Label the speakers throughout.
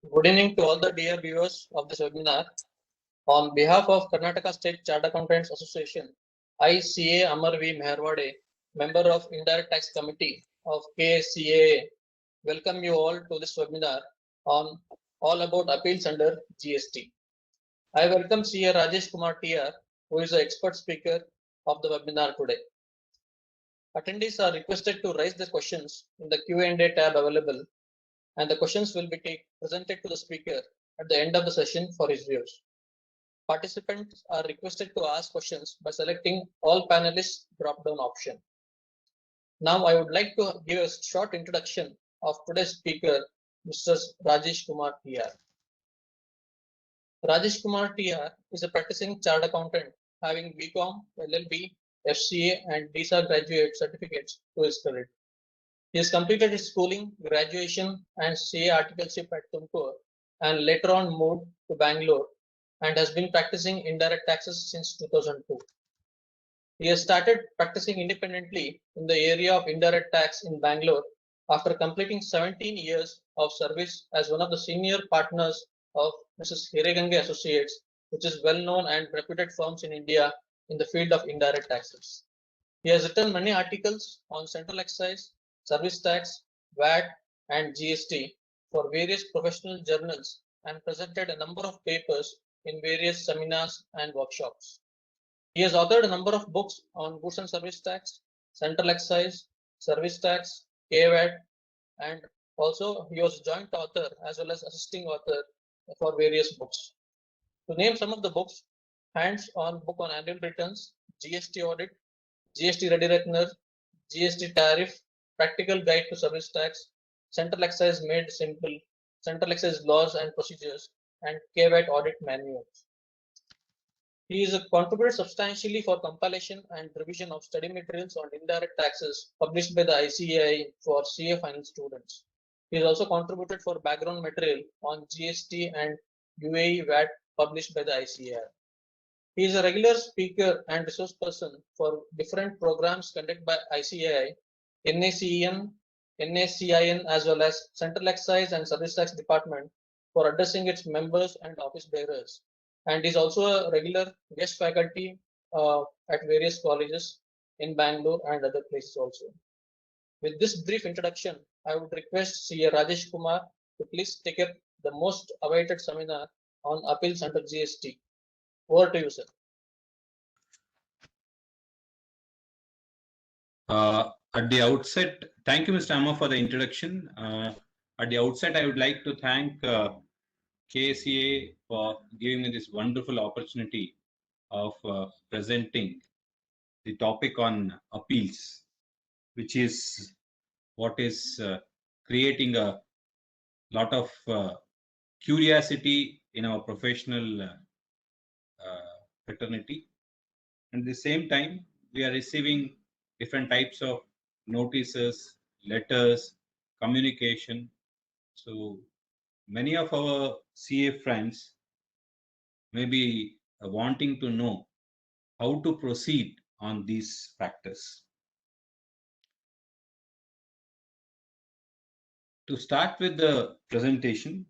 Speaker 1: Good evening to all the dear viewers of this webinar. On behalf of Karnataka State Chartered Accountants Association, I, CA Amar V. Meherwade, member of Indirect Tax Committee of KCA, welcome you all to this webinar on all about appeals under GST. I welcome CA Rajesh Kumar TR, who is the expert speaker of the webinar today. Attendees are requested to raise their questions in the Q&A tab available, and the questions will be presented to the speaker at the end of the session for his views. Participants are requested to ask questions by selecting all panelists drop-down option. Now I would like to give a short introduction of today's speaker, Mr. Rajesh Kumar TR. Rajesh Kumar TR is a practicing chartered accountant having BCom, LLB, FCA and DSA graduate certificates to his credit. He has completed his schooling, graduation and CA articleship at Tumkur and later on moved to Bangalore and has been practicing indirect taxes since 2002. He has started practicing independently in the area of indirect tax in Bangalore after completing 17 years of service as one of the senior partners of Mrs. Hiregange Associates, which is well-known and reputed firms in India in the field of indirect taxes. He has written many articles on central excise, service tax, VAT, and GST for various professional journals and presented a number of papers in various seminars and workshops. He has authored a number of books on goods and service tax, central excise, service tax, VAT, and also he was joint author as well as assisting author for various books. To name some of the books, hands-on book on annual returns, GST audit, GST ready reckoner, GST tariff, practical guide to service tax, central excise made simple, central excise laws and procedures, and KVAT audit manuals. He is contributed substantially for compilation and revision of study materials on indirect taxes published by the ICAI for CA final students. He has also contributed for background material on GST and UAE VAT published by the ICAI. He is a regular speaker and resource person for different programs conducted by ICAI, NACEN, NACIN, as well as Central Excise and Service Tax Department for addressing its members and office bearers. And is also a regular guest faculty at various colleges in Bangalore and other places also. With this brief introduction, I would request CA Rajesh Kumar to please take up the most awaited seminar on appeals under GST. Over to you, sir.
Speaker 2: At the outset, thank you, Mr. Amma, for the introduction. At the outset, I would like to thank KCA for giving me this wonderful opportunity of presenting the topic on appeals, which is what is creating a lot of curiosity in our professional fraternity. And at the same time, we are receiving different types of notices, letters, communication. So many of our CA friends may be wanting to know how to proceed on these factors. To start with the presentation,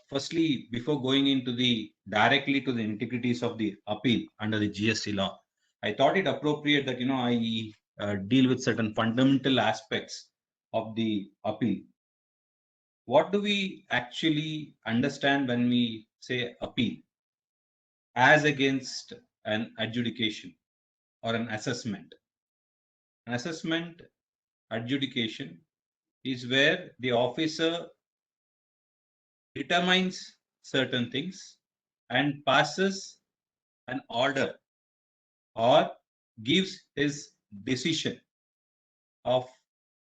Speaker 2: firstly, before going into directly to the integrities of the appeal under the GST law, I thought it appropriate that I deal with certain fundamental aspects of the appeal. What do we actually understand when we say appeal as against an adjudication or an assessment? An assessment, adjudication is where the officer determines certain things and passes an order or gives his decision of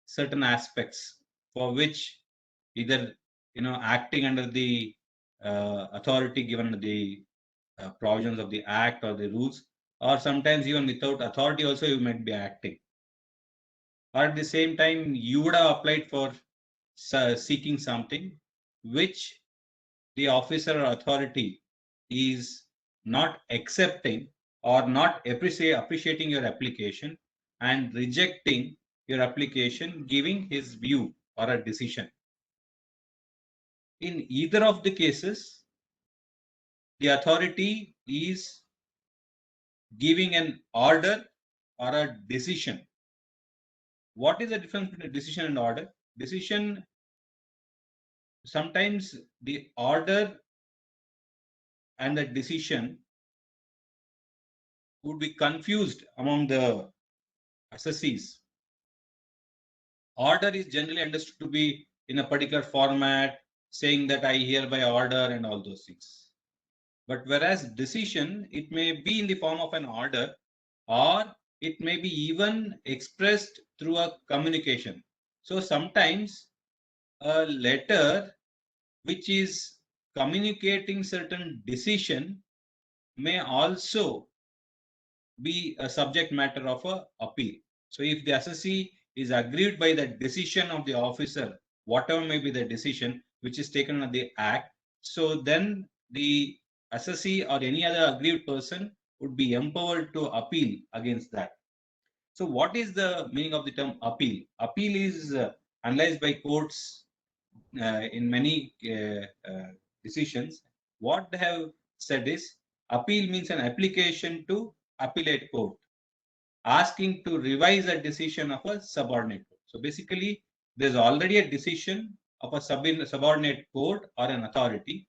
Speaker 2: certain aspects for which either acting under the authority given under the provisions of the act or the rules, or sometimes even without authority also you might be acting, or at the same time you would have applied for seeking something which the officer or authority is not accepting or not appreciating your application and rejecting your application, giving his view or a decision. In either of the cases, the authority is giving an order or a decision. What is the difference between a decision and order? Decision, sometimes the order and the decision would be confused among the assessees. Order is generally understood to be in a particular format, saying that I hereby order and all those things. But whereas decision, it may be in the form of an order, or it may be even expressed through a communication. So sometimes a letter which is communicating certain decision may also be a subject matter of a appeal. So if the assessee is aggrieved by the decision of the officer, whatever may be the decision which is taken on the act, so then the assessee or any other aggrieved person would be empowered to appeal against that. So what is the meaning of the term appeal? Appeal is analyzed by courts in many decisions. What they have said is appeal means an application to appellate court asking to revise a decision of a subordinate court. So basically, there's already a decision of a subordinate court or an authority.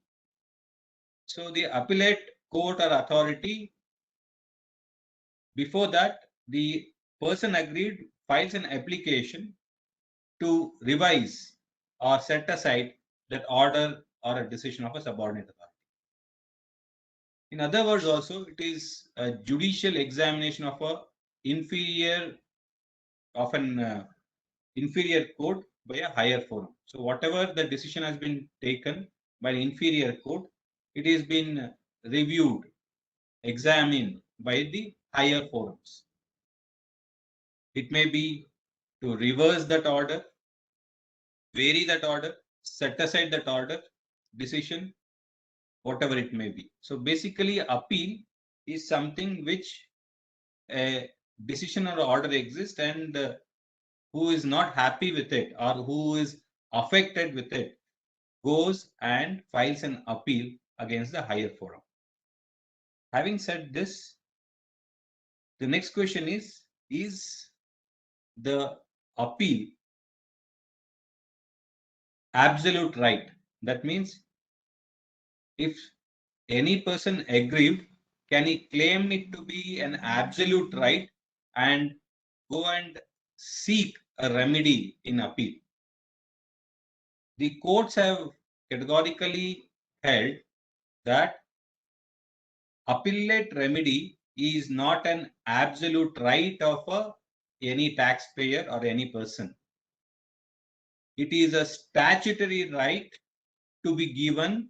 Speaker 2: So the appellate court or authority, before that, the person aggrieved files an application to revise or set aside that order or a decision of a subordinate authority. In other words, also, it is a judicial examination of a inferior, of an inferior court by a higher forum. So whatever the decision has been taken by an inferior court, it has been reviewed, examined by the higher forums. It may be to reverse that order, vary that order, set aside that order, decision, whatever it may be. So basically, appeal is something which a decision or order exists, and who is not happy with it or who is affected with it goes and files an appeal against the higher forum. Having said this, the next question is the appeal absolute right? That means if any person aggrieved, can he claim it to be an absolute right and go and seek a remedy in appeal? The courts have categorically held that appellate remedy is not an absolute right of any taxpayer or any person. It is a statutory right to be given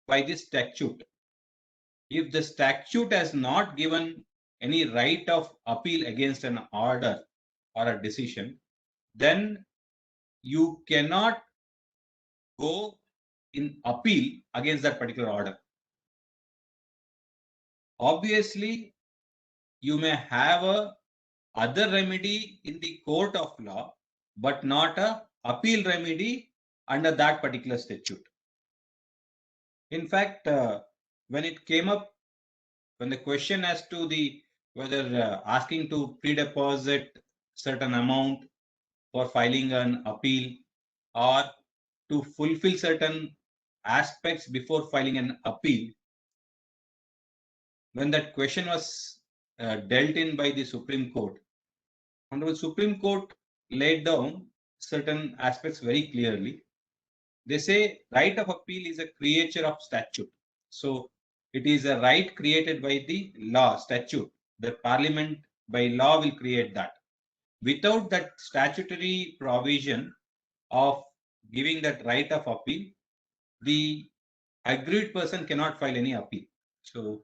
Speaker 2: by the statute. If the statute has not given any right of appeal against an order or a decision, then you cannot go in appeal against that particular order. Obviously, you may have a other remedy in the court of law, but not a appeal remedy under that particular statute. In fact, when it came up, when the question as to the whether asking to pre-deposit certain amount for filing an appeal or to fulfill certain aspects before filing an appeal, when that question was dealt in by the Supreme Court, and the Supreme Court laid down certain aspects very clearly. They say right of appeal is a creature of statute. So it is a right created by the law, statute. The parliament by law will create that. Without that statutory provision of giving that right of appeal, the aggrieved person cannot file any appeal. So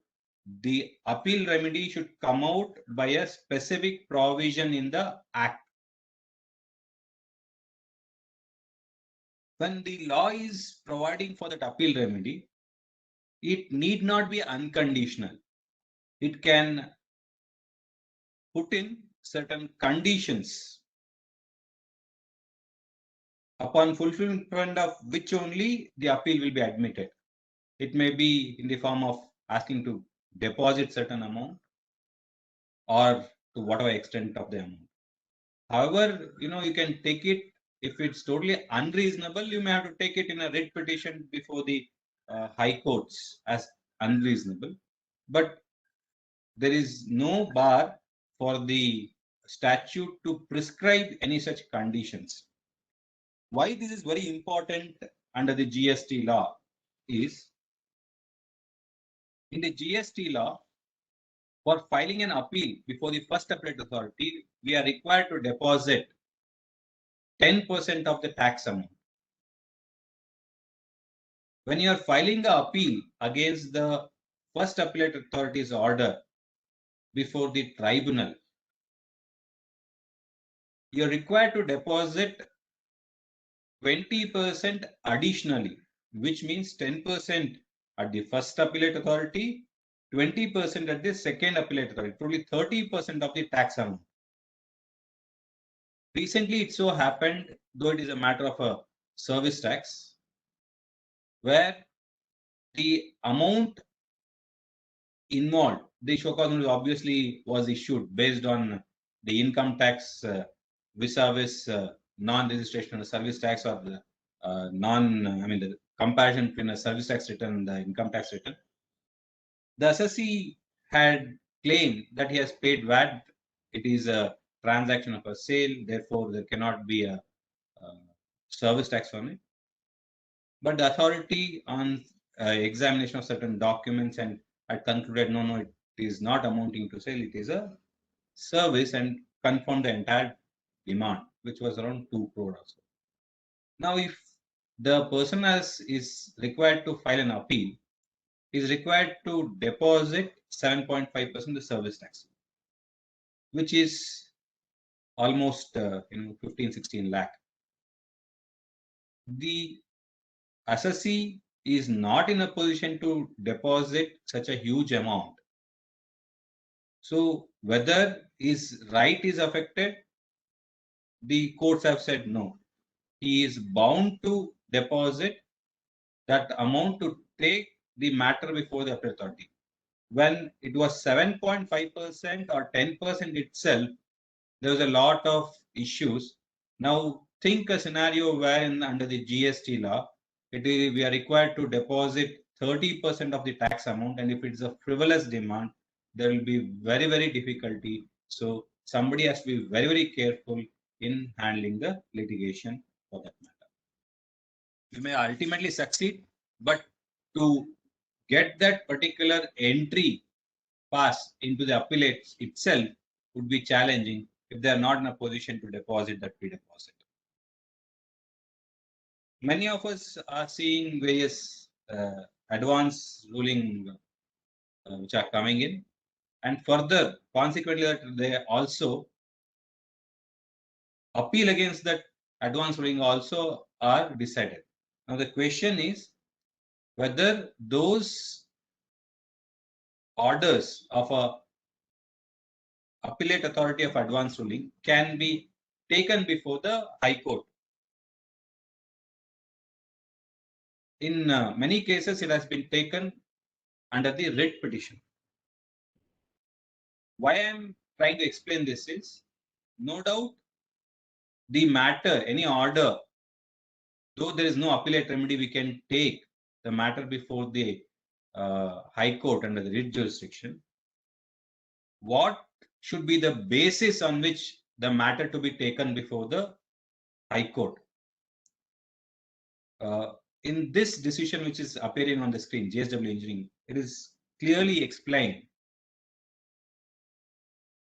Speaker 2: the appeal remedy should come out by a specific provision in the act. When the law is providing for that appeal remedy, it need not be unconditional. It can put in certain conditions upon fulfillment of which only the appeal will be admitted. It may be in the form of asking to deposit certain amount or to whatever extent of the amount. However, you can take it if it's totally unreasonable. You may have to take it in a writ petition before the high courts as unreasonable. But there is no bar for the statute to prescribe any such conditions. Why this is very important under the GST law is, in the GST law, for filing an appeal before the first appellate authority, we are required to deposit 10% of the tax amount. When you are filing an appeal against the first appellate authority's order before the tribunal, you are required to deposit 20% additionally, which means 10% at the first appellate authority, 20% at the second appellate authority, probably 30% of the tax amount. Recently, it so happened, though it is a matter of a service tax, where the amount involved, the show cause notice obviously was issued based on the income tax vis-a-vis non-registration of service tax, or the the comparison between a service tax return and the income tax return. The assessee had claimed that he has paid VAT. It is a transaction of a sale, therefore there cannot be a service tax on it. But the authority on examination of certain documents and had concluded, no, it is not amounting to sale, it is a service, and confirmed the entire demand, which was around 2 crore or so. Now, if the person is required to file an appeal, is required to deposit 7.5% the service tax, which is almost 15-16 lakh. The assessee is not in a position to deposit such a huge amount. So whether his right is affected, the courts have said no. He is bound to deposit that amount to take the matter before the appellate authority. When it was 7.5% or 10% itself, there was a lot of issues. Now think a scenario where under the GST law, we are required to deposit 30% of the tax amount, and if it's a frivolous demand, there will be very, very difficulty. So somebody has to be very, very careful in handling the litigation for that matter. You may ultimately succeed, but to get that particular entry pass into the appellate itself would be challenging if they are not in a position to deposit that pre-deposit. Many of us are seeing various advance ruling which are coming in, and further, consequently, they also appeal against that advance ruling also are decided. Now the question is whether those orders of a appellate authority of advance ruling can be taken before the High Court. In many cases, it has been taken under the writ petition. Why I am trying to explain this is, no doubt, the matter, any order, though there is no appellate remedy, we can take the matter before the High Court under the writ jurisdiction. What should be the basis on which the matter to be taken before the High Court? In this decision, which is appearing on the screen, JSW Engineering, it is clearly explained.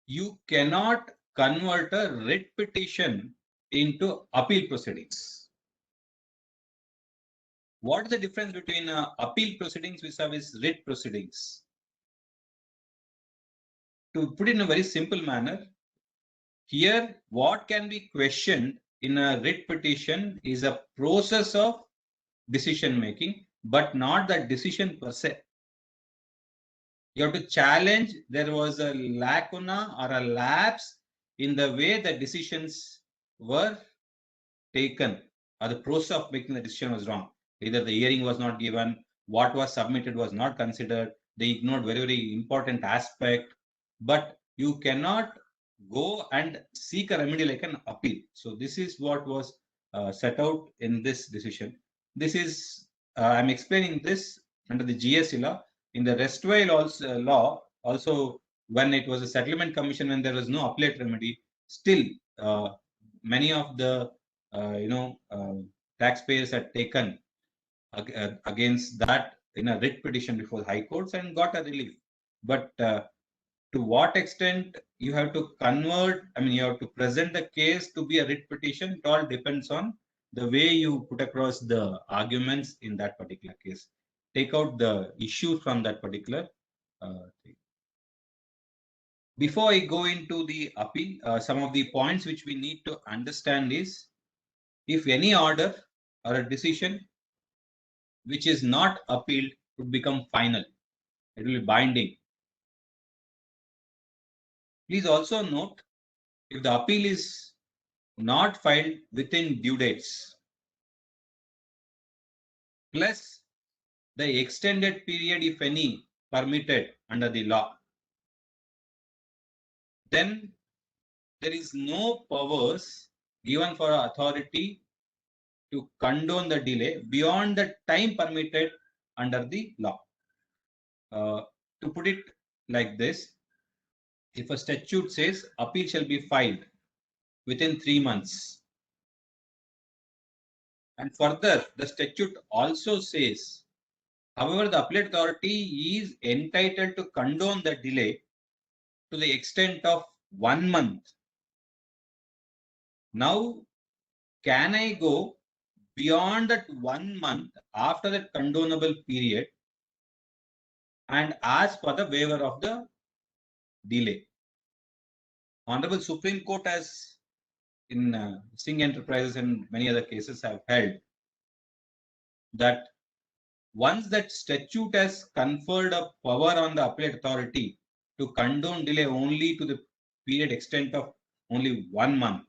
Speaker 2: You cannot convert a writ petition into appeal proceedings. What is the difference between appeal proceedings vis-a-vis writ proceedings? To put it in a very simple manner, here what can be questioned in a writ petition is a process of decision making, but not the decision per se. You have to challenge there was a lacuna or a lapse in the way the decisions were taken. or the process of making the decision was wrong. Either the hearing was not given, what was submitted was not considered, they ignored very, very important aspect, but you cannot go and seek a remedy like an appeal. So this is what was set out in this decision. This is, I'm explaining this under the GST law. In the restwhile also, law, also when it was a settlement commission, when there was no appellate remedy, still many of the taxpayers had taken against that in a writ petition before the high courts and got a relief. But to what extent you have to convert, I mean, you have to present the case to be a writ petition, it all depends on the way you put across the arguments in that particular case. Take out the issue from that particular thing. Before I go into the appeal, some of the points which we need to understand is, if any order or a decision which is not appealed would become final, it will be binding. Please also note, if the appeal is not filed within due dates, plus the extended period, if any, permitted under the law, then there is no powers given for authority to condone the delay beyond the time permitted under the law. To put it like this, if a statute says appeal shall be filed within 3 months, and further the statute also says, however, the appellate authority is entitled to condone the delay to the extent of 1 month. Now, can I go beyond that 1 month after that condonable period and ask for the waiver of the delay? Honorable Supreme Court has, in Singh Enterprises and many other cases, have held that once that statute has conferred a power on the appellate authority to condone delay only to the period extent of only 1 month,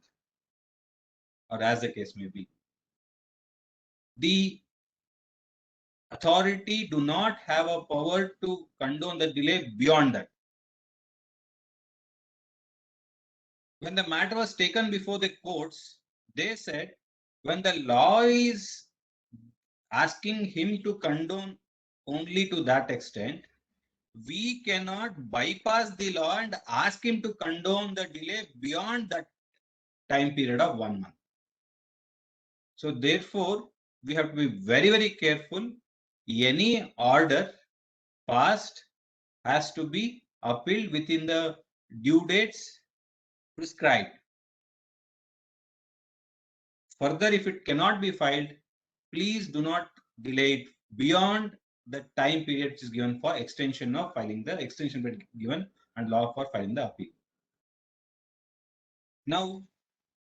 Speaker 2: or as the case may be, the authority do not have a power to condone the delay beyond that. When the matter was taken before the courts, they said, when the law is asking him to condone only to that extent, we cannot bypass the law and ask him to condone the delay beyond that time period of 1 month. So therefore, we have to be very, very careful. Any order passed has to be appealed within the due dates prescribed. Further, if it cannot be filed, please do not delay it beyond the time period which is given for extension of filing the extension period given and law for filing the appeal. Now,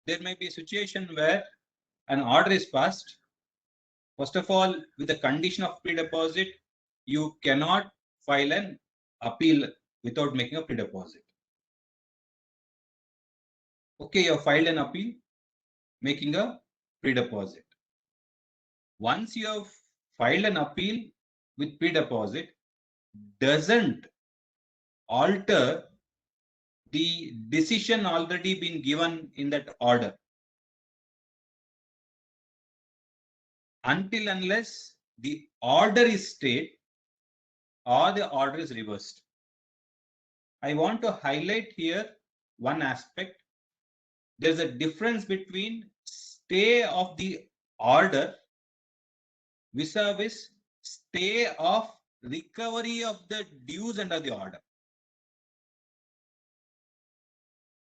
Speaker 2: there may be a situation where an order is passed. First of all, with the condition of pre-deposit, you cannot file an appeal without making a pre-deposit. Okay, you have filed an appeal, making a pre-deposit. Once you have filed an appeal with pre-deposit, doesn't alter the decision already been given in that order, until unless the order is stayed or the order is reversed. I want to highlight here one aspect. There's a difference between stay of the order vis-a-vis stay of recovery of the dues under the order.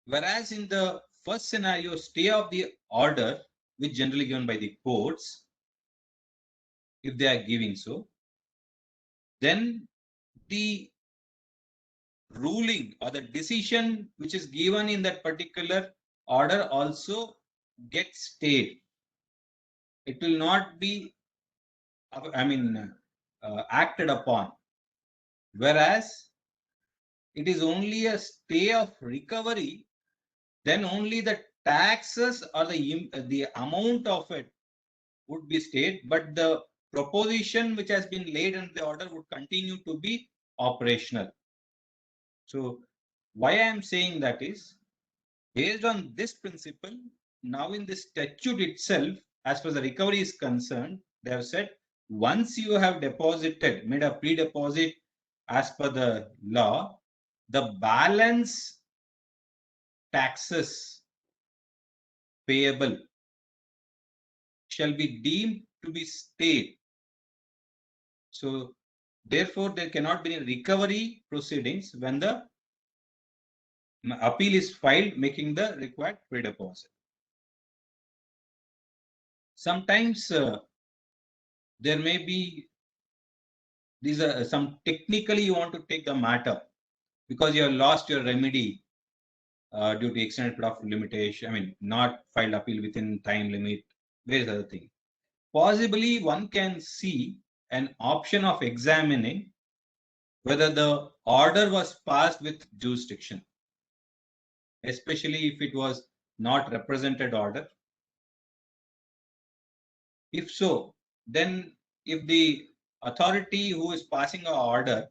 Speaker 2: Whereas in the first scenario, stay of the order, which generally given by the courts, if they are giving so, then the ruling or the decision which is given in that particular order also gets stayed. It will not be, acted upon. Whereas it is only a stay of recovery, then only the taxes or the amount of it would be stayed, but the proposition which has been laid in the order would continue to be operational. So why I am saying that is, based on this principle, now in the statute itself, as far as the recovery is concerned, they have said once you have deposited, made a pre-deposit as per the law, the balance taxes payable shall be deemed to be stayed. So therefore, there cannot be any recovery proceedings when the appeal is filed making the required pre-deposit. Sometimes there may be these are some technically you want to take the matter because you have lost your remedy due to extended period of limitation. I mean, not filed appeal within time limit. Various other thing. Possibly one can see an option of examining whether the order was passed with jurisdiction, especially if it was not represented order. If so, then if the authority who is passing an order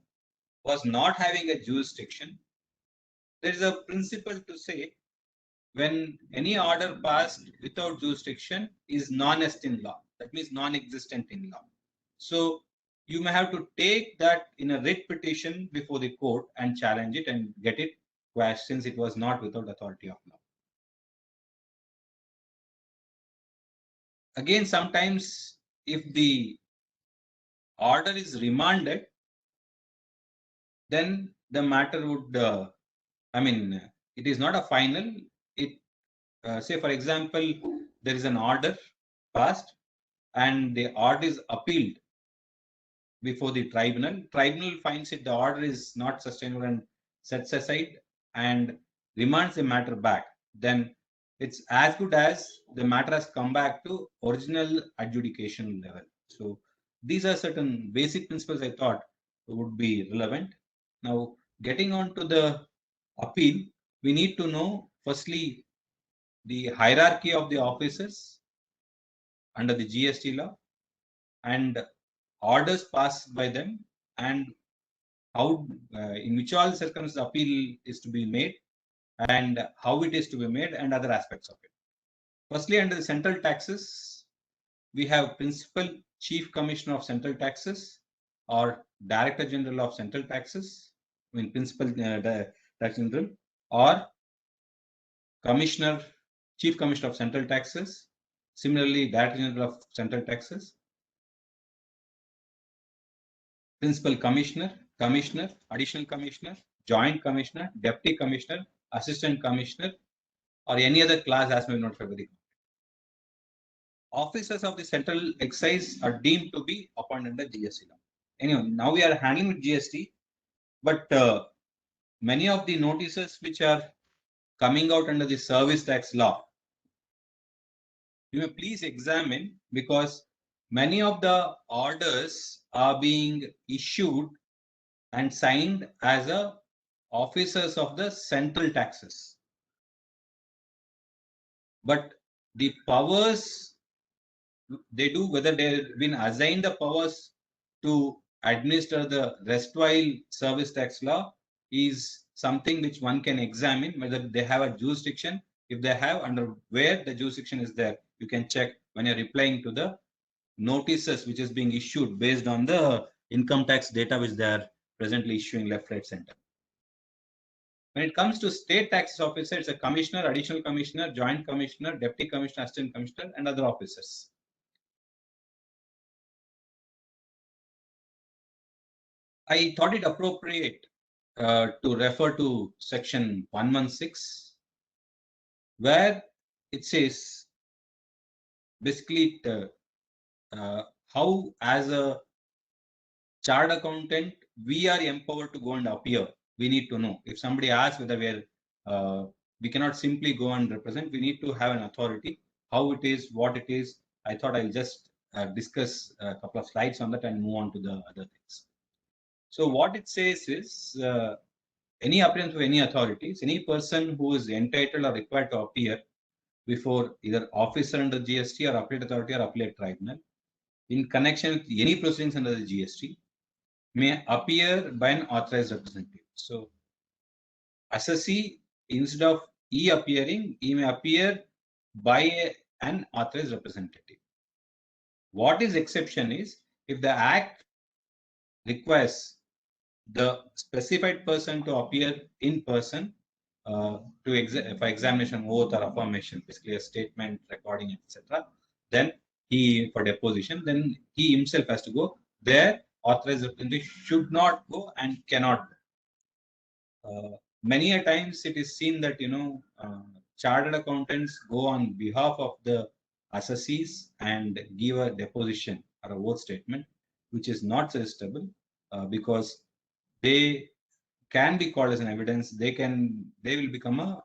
Speaker 2: was not having a jurisdiction, there is a principle to say when any order passed without jurisdiction is non-est in law. That means non-existent in law. So you may have to take that in a writ petition before the court and challenge it and get it quashed since it was not without authority of law. Again, sometimes if the order is remanded, then the matter would, it is not a final. It, say for example, there is an order passed and the order is appealed before the tribunal. Tribunal finds it the order is not sustainable and sets aside and remands the matter back. Then it's as good as the matter has come back to original adjudication level. So these are certain basic principles I thought would be relevant. Now, getting on to the appeal, we need to know firstly the hierarchy of the officers under the GST law and orders passed by them and how in which all circumstances appeal is to be made and how it is to be made and other aspects of it. Firstly, under the central taxes, we have Principal Chief Commissioner of Central Taxes or Director General of Central Taxes, Principal Director General or Commissioner, Chief Commissioner of Central Taxes, similarly Director General of Central Taxes, Principal Commissioner, Commissioner, Additional Commissioner, Joint Commissioner, Deputy Commissioner, Assistant Commissioner, or any other class as may be notified by the government. Officers of the Central Excise are deemed to be appointed under GST law. Anyway, now we are handling with GST, but many of the notices which are coming out under the service tax law, you may please examine because many of the orders are being issued and signed as a officers of the central taxes. But the powers they do, whether they've been assigned the powers to administer the restwhile service tax law is something which one can examine whether they have a jurisdiction. If they have, under where the jurisdiction is there, you can check when you're replying to the notices which is being issued based on the income tax data which they are presently issuing left, right, center. When it comes to state tax officer, it's a commissioner, additional commissioner, joint commissioner, deputy commissioner, assistant commissioner, and other officers. I thought it appropriate to refer to section 116, where it says basically how as a chartered accountant we are empowered to go and appear. We need to know if somebody asks whether we cannot simply go and represent. We need to have an authority. How it is, what it is. I thought I'll just discuss a couple of slides on that and move on to the other things. So what it says is any appearance of any authorities, any person who is entitled or required to appear before either officer under GST or appellate authority or appellate tribunal in connection with any proceedings under the GST may appear by an authorized representative. So assessee, instead of he appearing, he may appear by an authorized representative. What is exception is if the act requires the specified person to appear in person for examination, oath or affirmation, basically a statement, recording, etc. Then he for deposition, then he himself has to go. There, authorized representative should not go and cannot go. Many a times it is seen that chartered accountants go on behalf of the assessees and give a deposition or a oath statement, which is not suggestible because they can be called as an evidence. They will become a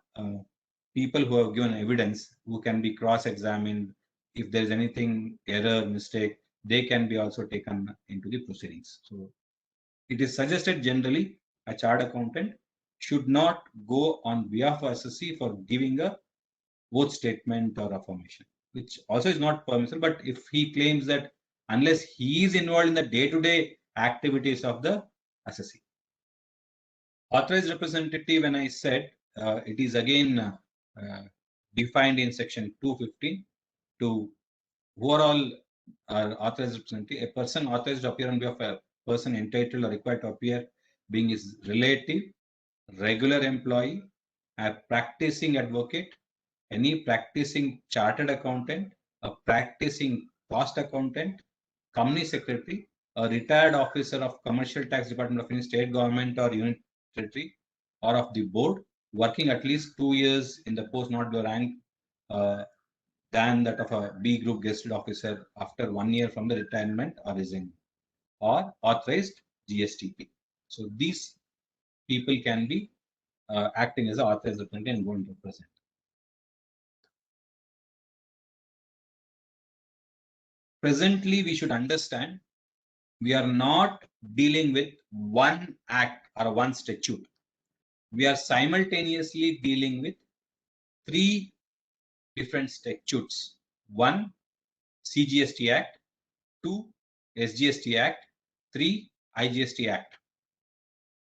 Speaker 2: people who have given evidence who can be cross-examined. If there is anything error, mistake, they can be also taken into the proceedings. So it is suggested generally a chartered accountant should not go on behalf of assessee for giving a oath statement or affirmation, which also is not permissible. But if he claims that unless he is involved in the day-to-day activities of the assessee. Authorized representative, when I said, it is again defined in section 215 to who are all authorized representative. A person authorized to appear on behalf of a person entitled or required to appear being his relative, regular employee, a practicing advocate, any practicing chartered accountant, a practicing cost accountant, company secretary, a retired officer of commercial tax department of any state government or unit territory or of the board, working at least 2 years in the post not below rank than that of a B group gazetted officer after 1 year from the retirement or resign, or authorized GSTP. So these people can be acting as an authorized representative and going to represent. Presently, we should understand we are not dealing with one act or one statute. We are simultaneously dealing with 3 different statutes. 1, CGST Act, 2, SGST Act, 3, IGST Act.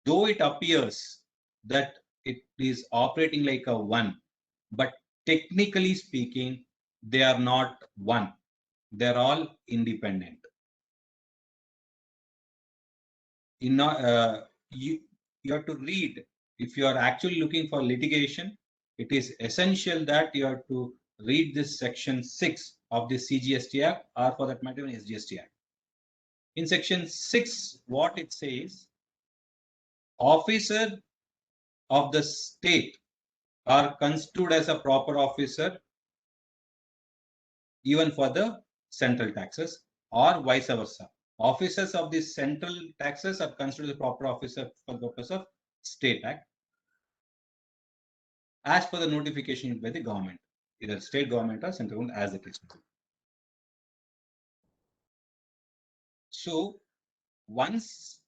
Speaker 2: Though it appears that it is operating like a one, but technically speaking, they are not one. They're all independent. You have to read. If you are actually looking for litigation, it is essential that you have to read this section 6 of the CGST Act, or for that matter, SGST Act. In section 6, what it says, officer of the state are construed as a proper officer even for the central taxes, or vice versa. Officers of the central taxes are considered a proper officer for the purpose of state act as per the notification by the government, either state government or central government, as the case may be. So once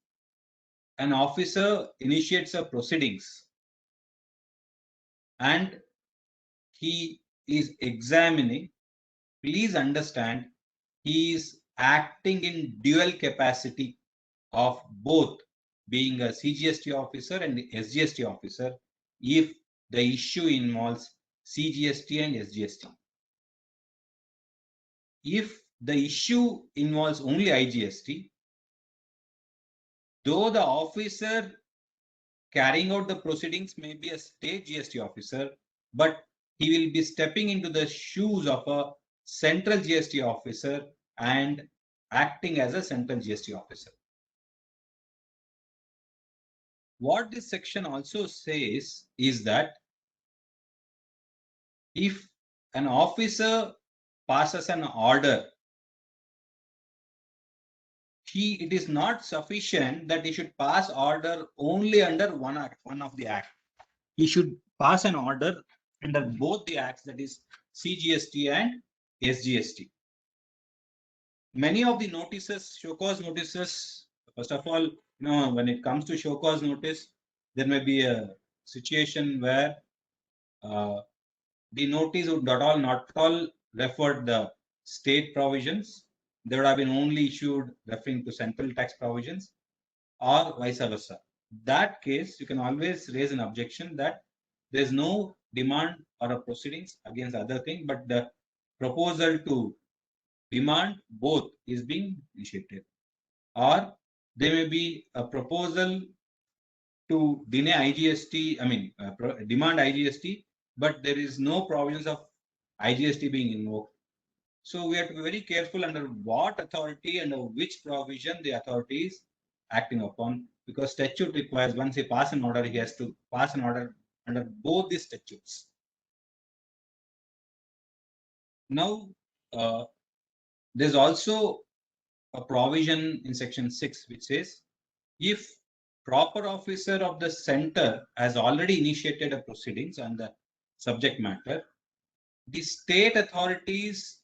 Speaker 2: an officer initiates a proceedings and he is examining, please understand he is acting in dual capacity of both being a CGST officer and SGST officer if the issue involves CGST and SGST. If the issue involves only IGST, though the officer carrying out the proceedings may be a state GST officer, but he will be stepping into the shoes of a central GST officer and acting as a central GST officer. What this section also says is that if an officer passes an order, it is not sufficient that he should pass order only under one of the act. He should pass an order under both the acts, that is CGST and SGST. Many of the notices, show cause notices, first of all, when it comes to show cause notice, there may be a situation where the notice would not at all refer the state provisions. They would have been only issued referring to central tax provisions or vice versa. That case, you can always raise an objection that there is no demand or a proceedings against other thing, but the proposal to demand both is being initiated. Or there may be a proposal to deny IGST, demand IGST, but there is no provisions of IGST being invoked. So we have to be very careful under what authority and which provision the authority is acting upon, because statute requires once he pass an order, he has to pass an order under both the statutes. Now, there's also a provision in section 6 which says if proper officer of the center has already initiated a proceedings on the subject matter, the state authorities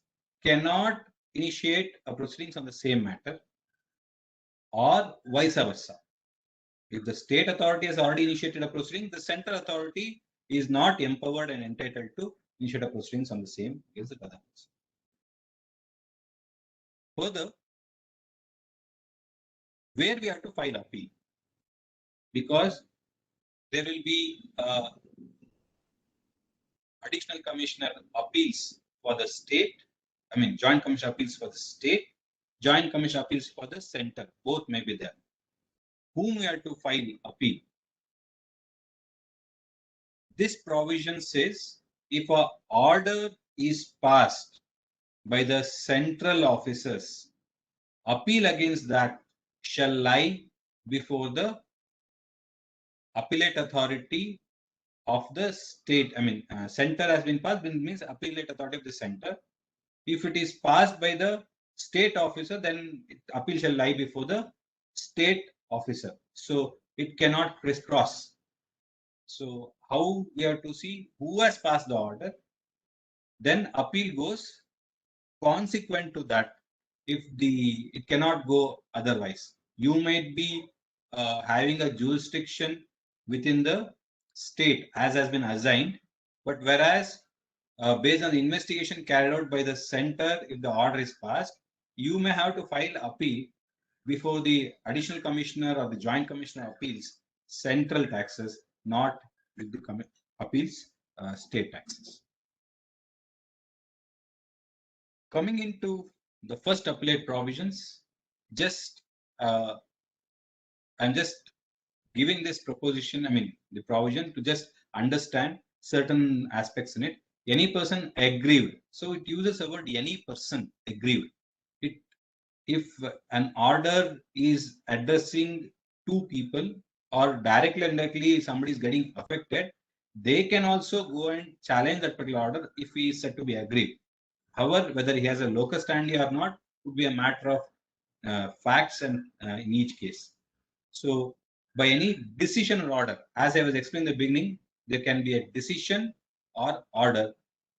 Speaker 2: cannot initiate a proceedings on the same matter, or vice versa. If the state authority has already initiated a proceeding, the central authority is not empowered and entitled to initiate a proceedings on the same as the other ones. Further, where we have to file appeal, because there will be additional commissioner appeals for the state, joint commissioner appeals for the state, joint commissioner appeals for the center, both may be there. Whom we have to file appeal? This provision says if an order is passed by the central officers, appeal against that shall lie before the appellate authority of the state. Center has been passed, means appellate authority of the center. If it is passed by the state officer, then appeal shall lie before the state officer. So it cannot crisscross. So how we have to see who has passed the order, then appeal goes consequent to that. If it cannot go otherwise. You might be having a jurisdiction within the state as has been assigned, but whereas based on the investigation carried out by the center, if the order is passed, you may have to file appeal before the additional commissioner or the joint commissioner appeals central taxes, not with the appeals state taxes. Coming into the first appellate provisions, I'm just giving this proposition, the provision to just understand certain aspects in it. Any person aggrieved. So it uses the word any person aggrieved. If an order is addressing two people or directly and indirectly somebody is getting affected, they can also go and challenge that particular order if he is said to be aggrieved. However, whether he has a locus standi or not would be a matter of facts and in each case. So by any decision or order, as I was explaining in the beginning, there can be a decision or order.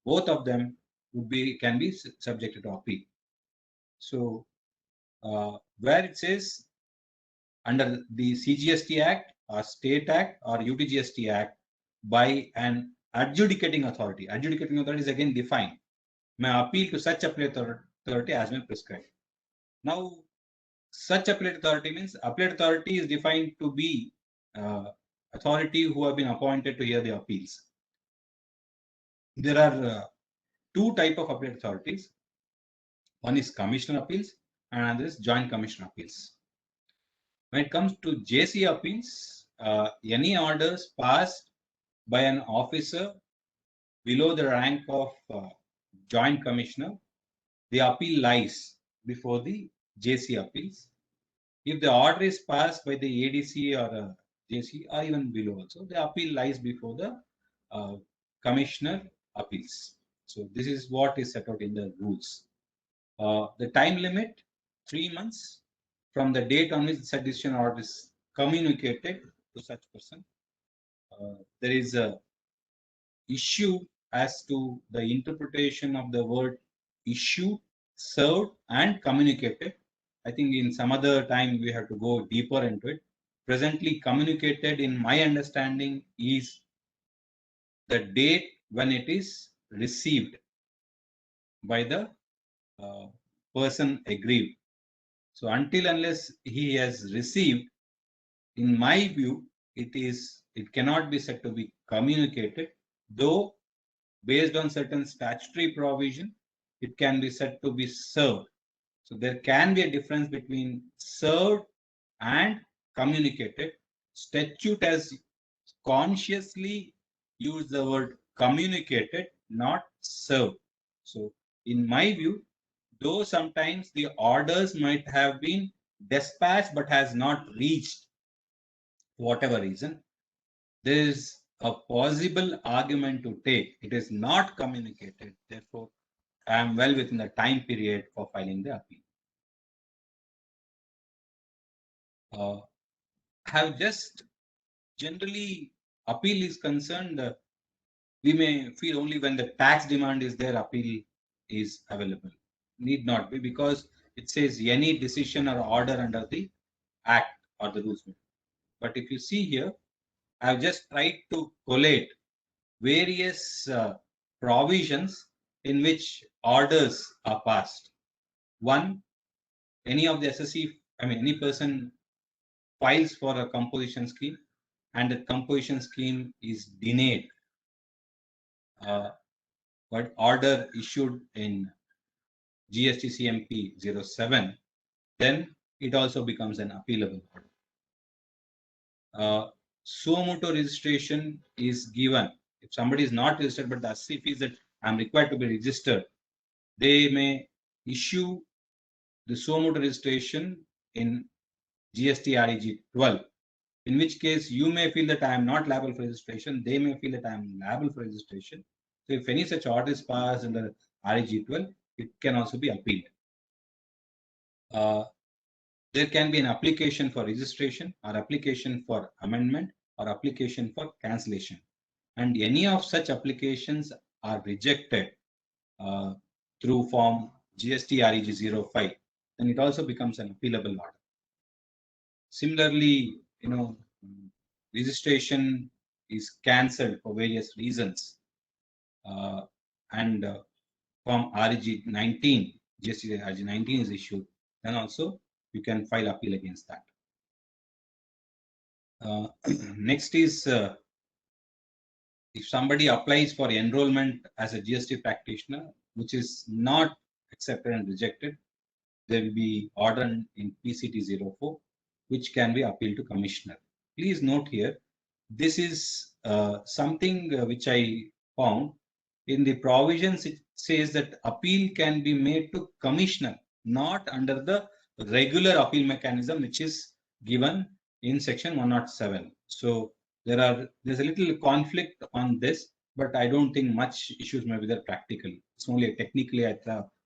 Speaker 2: Both of them can be subjected to appeal. So where it says under the CGST Act or State Act or UTGST Act by an adjudicating authority is again defined. May appeal to such appellate authority as may prescribed. Now, such appellate authority means appellate authority is defined to be authority who have been appointed to hear the appeals. There are two types of appellate authorities. One is commissioner appeals and another is joint commissioner appeals. When it comes to JC appeals, any orders passed by an officer below the rank of joint commissioner, the appeal lies before the JC appeals. If the order is passed by the ADC or JC or even below also, the appeal lies before the commissioner appeals. So this is what is set out in the rules. The time limit, 3 months from the date on which such decision order is communicated to such person. There is a issue as to the interpretation of the word issue, served and communicated. I think in some other time we have to go deeper into it. Presently communicated, in my understanding, is the date when it is received by the person aggrieved. So until unless he has received, in my view, it cannot be said to be communicated, though based on certain statutory provision, it can be said to be served. So there can be a difference between served and communicated. Statute has consciously used the word communicated, not served. So in my view, though sometimes the orders might have been dispatched but has not reached for whatever reason, there is a possible argument to take. It is not communicated, therefore I am well within the time period for filing the appeal. Have just generally appeal is concerned, we may feel only when the tax demand is there, appeal is available. Need not be, because it says any decision or order under the act or the rules. But if you see here, I've just tried to collate various provisions in which orders are passed. One, any of the SSC, any person files for a composition scheme and the composition scheme is denied, but order issued in GST CMP 07, then it also becomes an appealable order. Suo motu registration is given. If somebody is not registered, but the SC feels that I'm required to be registered, they may issue the suo motu registration in GST REG 12, in which case you may feel that I am not liable for registration, they may feel that I am liable for registration. So if any such order is passed under REG 12, it can also be appealed. There can be an application for registration or application for amendment or application for cancellation. And any of such applications are rejected through form GST REG 05, then it also becomes an appealable order. Similarly, registration is cancelled for various reasons, and form REG 19, GST REG 19 is issued, then also you can file appeal against that. Next is if somebody applies for enrollment as a GST practitioner, which is not accepted and rejected, there will be order in PCT 04, which can be appealed to commissioner. Please note here, this is something which I found in the provisions. It says that appeal can be made to commissioner, not under the regular appeal mechanism which is given in section 107. So there's a little conflict on this, but I don't think much issues may be there practically. It's only technically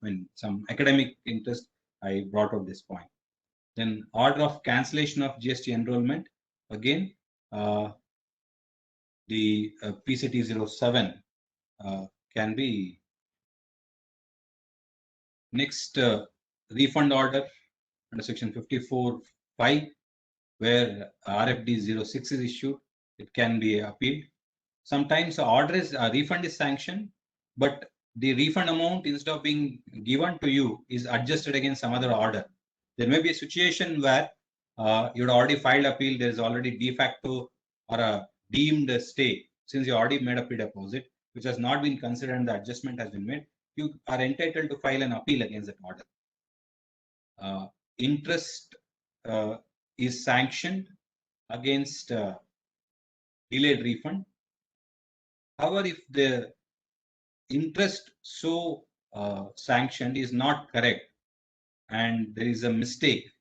Speaker 2: when some academic interest I brought out this point. Then order of cancellation of GST enrollment, again the PCT 07 can be. Next, refund order under section 54(5), where RFD 06 is issued, it can be appealed. Sometimes a refund is sanctioned, but the refund amount, instead of being given to you, is adjusted against some other order. There may be a situation where you'd already filed appeal, there's already de facto or a deemed stay, since you already made a pre-deposit, which has not been considered and the adjustment has been made, you are entitled to file an appeal against that order. Interest is sanctioned against delayed refund. However, if the interest so sanctioned is not correct and there is a mistake,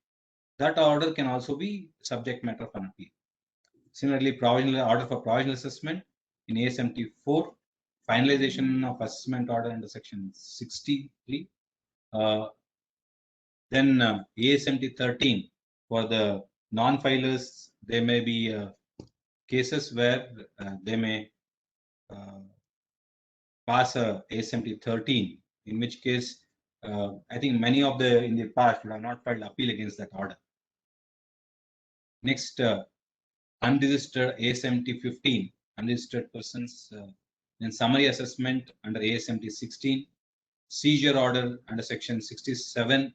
Speaker 2: that order can also be subject matter of an appeal. Similarly, provisional order for provisional assessment in ASMT 4, finalization of assessment order under section 63. Then ASMT 13 for the non-filers, there may be cases where they may pass a ASMT 13, in which case I think many of the in the past would have not filed appeal against that order. Next, unregistered ASMT 15, unregistered persons then summary assessment under ASMT 16, seizure order under section 67,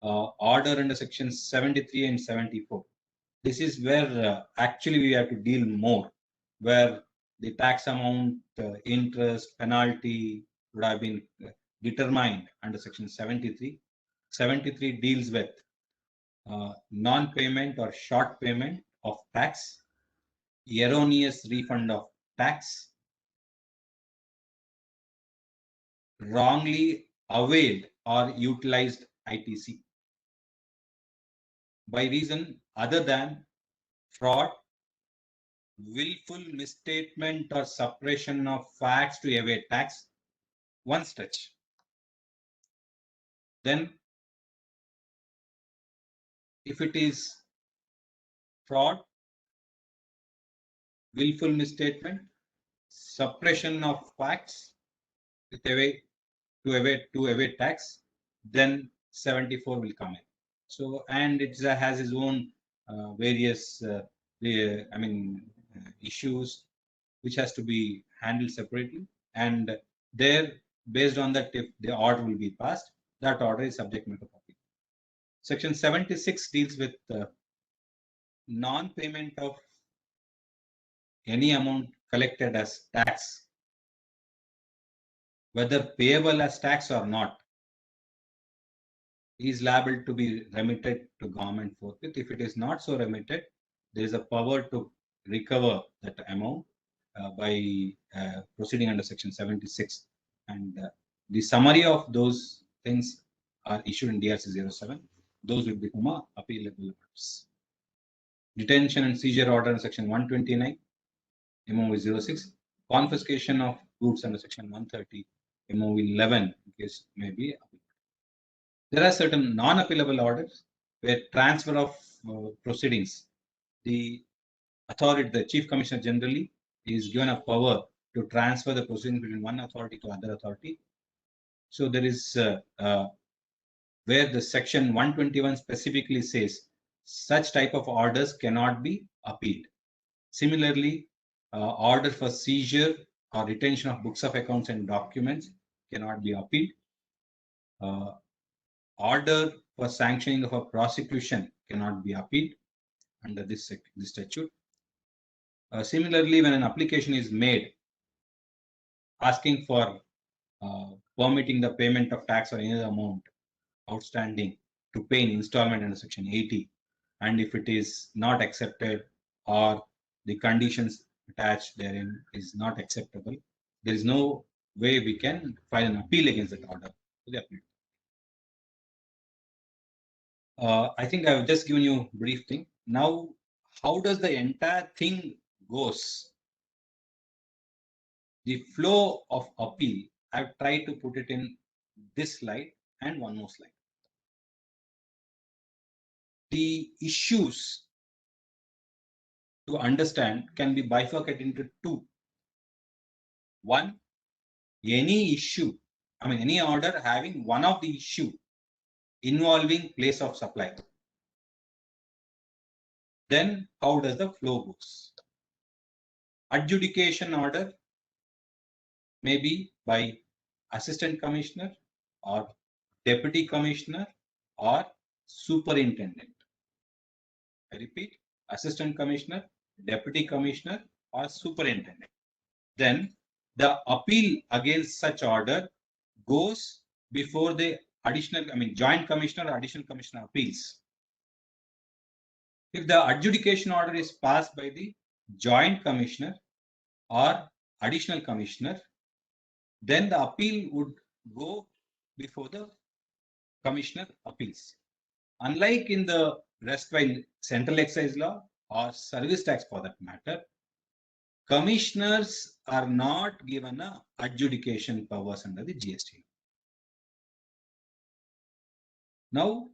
Speaker 2: order under section 73 and 74. This is where actually we have to deal more, where the tax amount, interest, penalty would have been determined under section 73. 73 deals with non-payment or short payment of tax, erroneous refund of tax, wrongly availed or utilized ITC by reason other than fraud, willful misstatement or suppression of facts to evade tax, one stretch. Then if it is fraud, willful misstatement, suppression of facts with to evade tax, then 74 will come in. So, and it has its own various issues which has to be handled separately, and there, based on that, if the order will be passed, that order is subject matter appeal. Section 76 deals with non-payment of any amount collected as tax, whether payable as tax or not, is liable to be remitted to government forthwith. If it is not so remitted, there is a power to recover that amount by proceeding under section 76. And the summary of those things are issued in DRC 07. Those will become appealable orders. Detention and seizure order in section 129, MOU 06. Confiscation of goods under section 130, MOU 11, in case may be appealable. There are certain non-appealable orders where transfer of proceedings, the authority, the Chief Commissioner generally is given a power to transfer the proceedings between one authority to other authority. So there is where the section 121 specifically says such type of orders cannot be appealed. Similarly, order for seizure or retention of books of accounts and documents cannot be appealed. Order for sanctioning of a prosecution cannot be appealed under this statute. Similarly, when an application is made asking for permitting the payment of tax or any other amount outstanding to pay in installment under section 80, and if it is not accepted or the conditions attached therein is not acceptable, there is no way we can file an appeal against that order to the appellate. I think I've just given you a brief thing. Now, how does the entire thing goes? The flow of appeal, I've tried to put it in this slide and one more slide. The issues to understand can be bifurcated into two. One, any issue, any order having one of the issue involving place of supply. Then how does the flow goes? Adjudication order may be by assistant commissioner or deputy commissioner or superintendent. I repeat, assistant commissioner, deputy commissioner or superintendent. Then the appeal against such order goes before the joint commissioner or additional commissioner appeals. If the adjudication order is passed by the joint commissioner or additional commissioner, then the appeal would go before the commissioner appeals. Unlike in the erstwhile central excise law or service tax for that matter, commissioners are not given a adjudication powers under the GST. Now,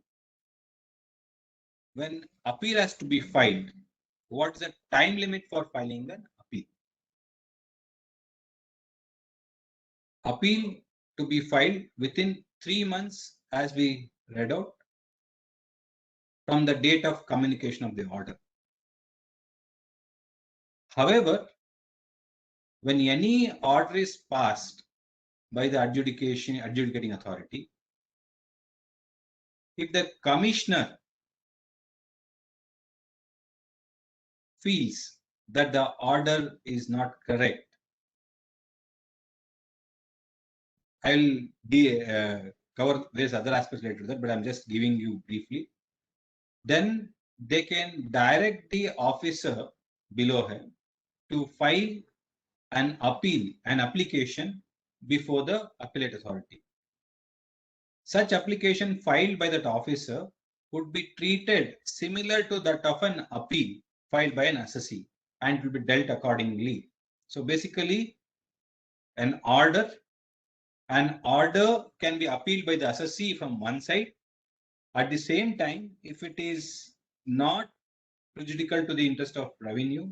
Speaker 2: when appeal has to be filed, what is the time limit for filing an appeal? Appeal to be filed within 3 months, as we read out, from the date of communication of the order. However, when any order is passed by the adjudicating authority, if the commissioner feels that the order is not correct, I'll cover various other aspects later to that, but I'm just giving you briefly. Then they can direct the officer below him to file an application before the appellate authority. Such application filed by that officer would be treated similar to that of an appeal filed by an assessee, and will be dealt accordingly. So basically, an order can be appealed by the assessee from one side. At the same time, if it is not prejudicial to the interest of revenue,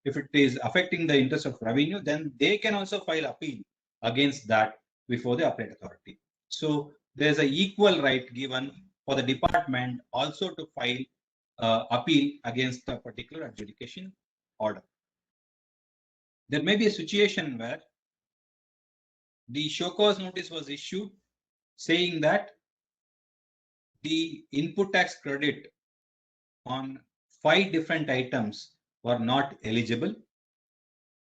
Speaker 2: if it is affecting the interest of revenue, then they can also file appeal against that before the appellate authority. So there's an equal right given for the department also to file appeal against a particular adjudication order. There may be a situation where the show cause notice was issued saying that the input tax credit on 5 different items were not eligible.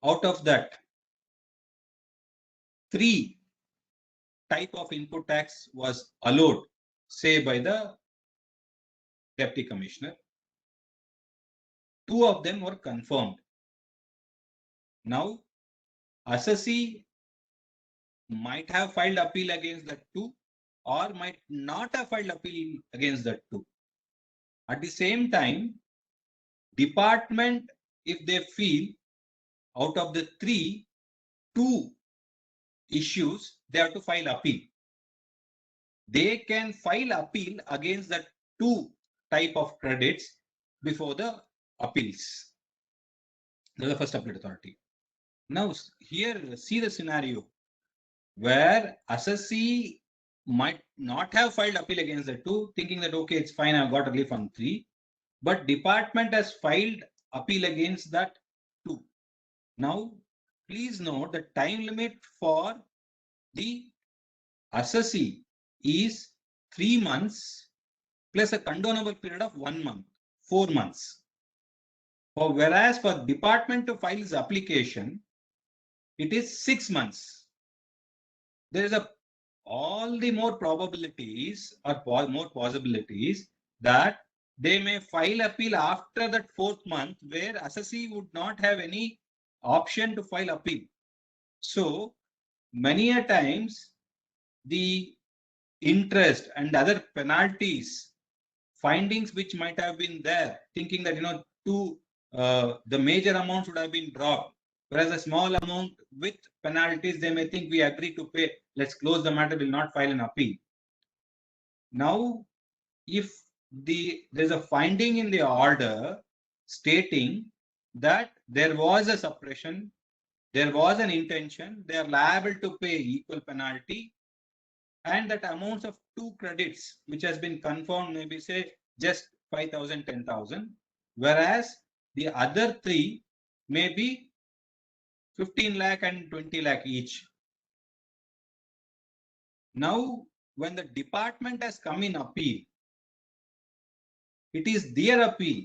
Speaker 2: Out of that, 3 type of input tax was allowed, say by the deputy commissioner. 2 of them were confirmed. Now, assessee might have filed appeal against that 2 or might not have filed appeal against that 2. At the same time, department, if they feel out of the 3, 2 issues, they have to file appeal. They can file appeal against that 2 type of credits before the appeals. That's the first appellate authority. Now here, see the scenario where assessee might not have filed appeal against the 2, thinking that okay, it's fine, I've got relief on 3, but department has filed appeal against that 2. Now please note the time limit for the assessee is 3 months plus a condonable period of 1 month, 4 months. Whereas for department to file his application, it is 6 months. There is all the more probabilities or more possibilities that they may file appeal after that 4th month, where assessee would not have any option to file appeal. So many a times the interest and other penalties, findings which might have been there, thinking that the major amounts would have been dropped, whereas a small amount with penalties, they may think we agree to pay, let's close the matter, will not file an appeal. Now, if there's a finding in the order stating that there was a suppression, there was an intention, they are liable to pay equal penalty, and that amounts of 2 credits which has been confirmed, maybe say just 5,000, 10,000, whereas the other 3 may be 15 lakh and 20 lakh each. Now, when the department has come in appeal, it is their appeal.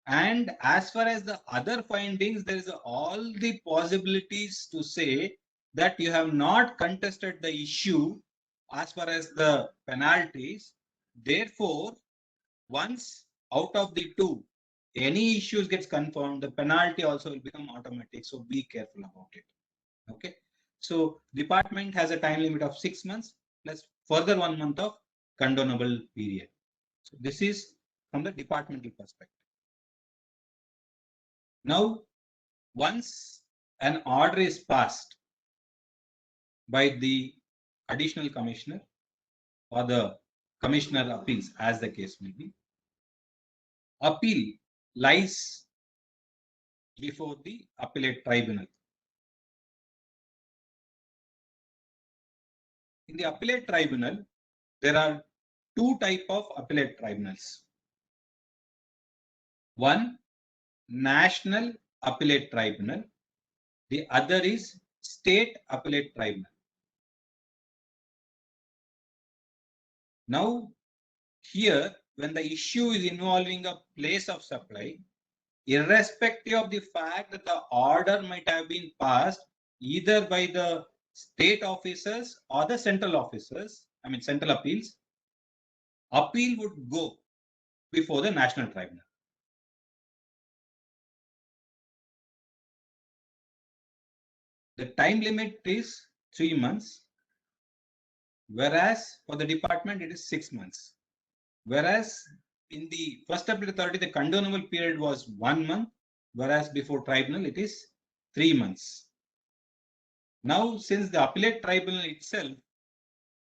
Speaker 2: And as far as the other findings, there is all the possibilities to say that you have not contested the issue as far as the penalties. Therefore, once out of the 2, any issues gets confirmed, the penalty also will become automatic. So be careful about it. Okay. So department has a time limit of 6 months plus further 1 month of condonable period. So this is from the departmental perspective. Now, once an order is passed by the additional commissioner or the commissioner appeals, as the case may be, appeal lies before the appellate tribunal. In the appellate tribunal, there are 2 types of appellate tribunals. One, National Appellate Tribunal, The other is State Appellate Tribunal. Now, here, when the issue is involving a place of supply, irrespective of the fact that the order might have been passed either by the state officers or the central officers, I mean central appeals, appeal would go before the national tribunal. The time limit is 3 months, whereas for the department it is 6 months. Whereas in the first appellate authority, the condonable period was 1 month, whereas before tribunal it is 3 months. Now, since the appellate tribunal itself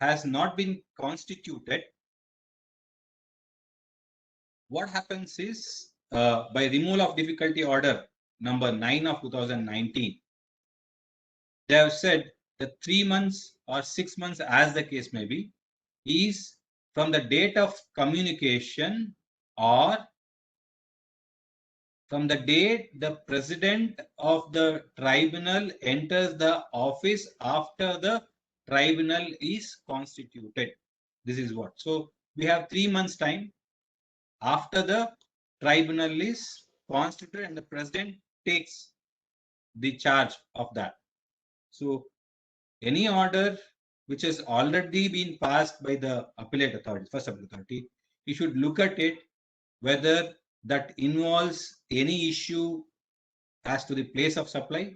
Speaker 2: has not been constituted, what happens is by removal of difficulty order number 9 of 2019, they have said that 3 months or 6 months, as the case may be, is from the date of communication or from the date the president of the tribunal enters the office after the tribunal is constituted. This is what. So we have 3 months time after the tribunal is constituted and the president takes the charge of that. So any order which has already been passed by the appellate authority, first appellate authority, you should look at it whether that involves any issue as to the place of supply.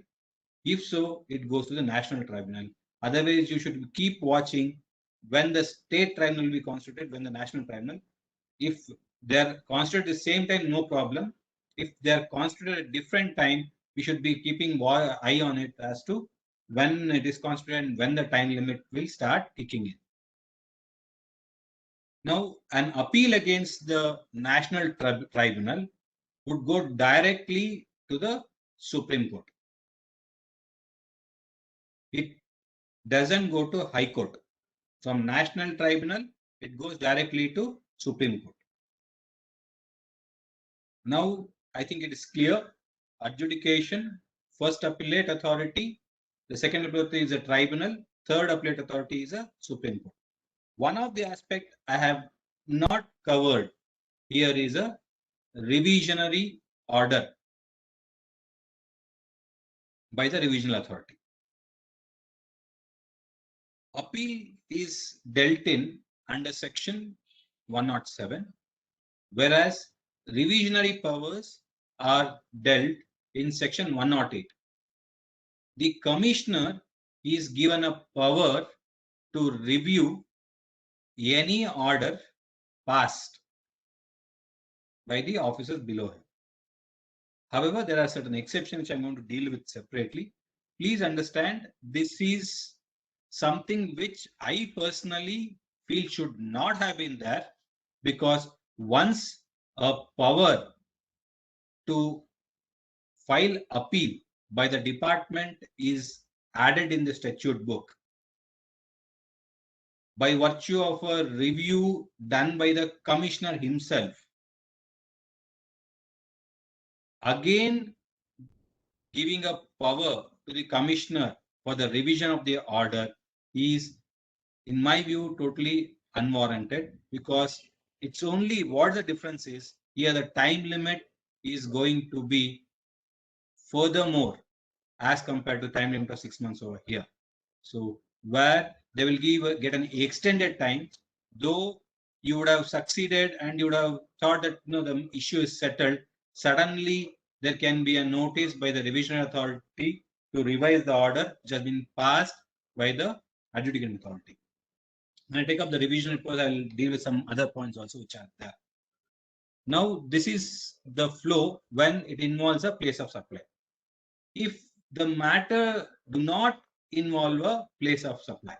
Speaker 2: If so, it goes to the national tribunal. Otherwise, you should keep watching when the state tribunal will be constituted, when the national tribunal. If they are constituted at the same time, no problem. If they are constituted at different time, we should be keeping eye on it as to when it is constituted and when the time limit will start kicking in. Now, an appeal against the national tribunal would go directly to the Supreme Court. It doesn't go to High Court. From National Tribunal, it goes directly to Supreme Court. Now, I think it is clear. Adjudication, first appellate authority, the second appellate authority is a tribunal, third appellate authority is a Supreme Court. One of the aspects I have not covered here is a revisionary order by the revisional authority. Appeal is dealt in under section 107, whereas revisionary powers are dealt in section 108. The commissioner is given a power to review any order passed by the officers below him. However, there are certain exceptions which I'm going to deal with separately. Please understand, this is something which I personally feel should not have been there, because once a power to file appeal by the department is added in the statute book, by virtue of a review done by the commissioner himself, again giving a power to the commissioner for the revision of the order is, in my view, totally unwarranted, because it's only what the difference is here. The time limit is going to be furthermore as compared to time limit of 6 months over here. So where they will get an extended time, though you would have succeeded and you would have thought that the issue is settled, suddenly there can be a notice by the revisional authority to revise the order which has been passed by the adjudicating authority. When I take up the revision report, I'll deal with some other points also which are there. Now, this is the flow when it involves a place of supply. If the matter do not involve a place of supply,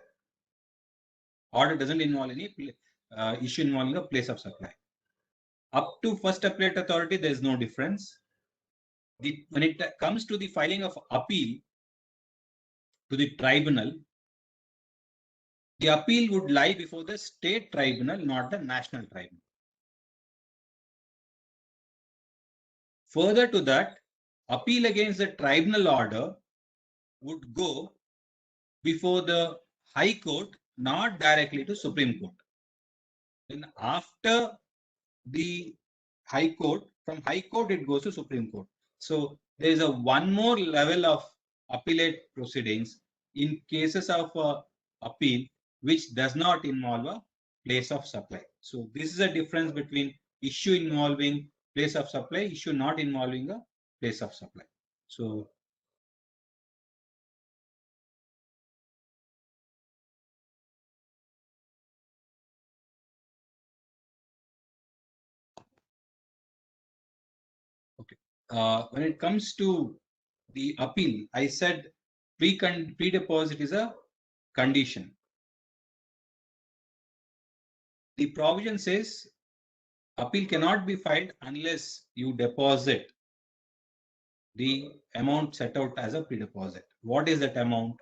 Speaker 2: order doesn't involve any issue involving a place of supply, up to first appellate authority, there is no difference. When it comes to the filing of appeal to the tribunal, the appeal would lie before the state tribunal, not the national tribunal. Further to that, appeal against the tribunal order would go before the High Court, not directly to Supreme Court. Then after the High Court, from High Court it goes to Supreme Court. So there is a one more level of appellate proceedings in cases of appeal which does not involve a place of supply. So this is a difference between issue involving place of supply, issue not involving a place of supply. So okay, when it comes to the appeal, I said pre-deposit is a condition. The provision says appeal cannot be filed unless you deposit the amount set out as a pre-deposit. What is that amount?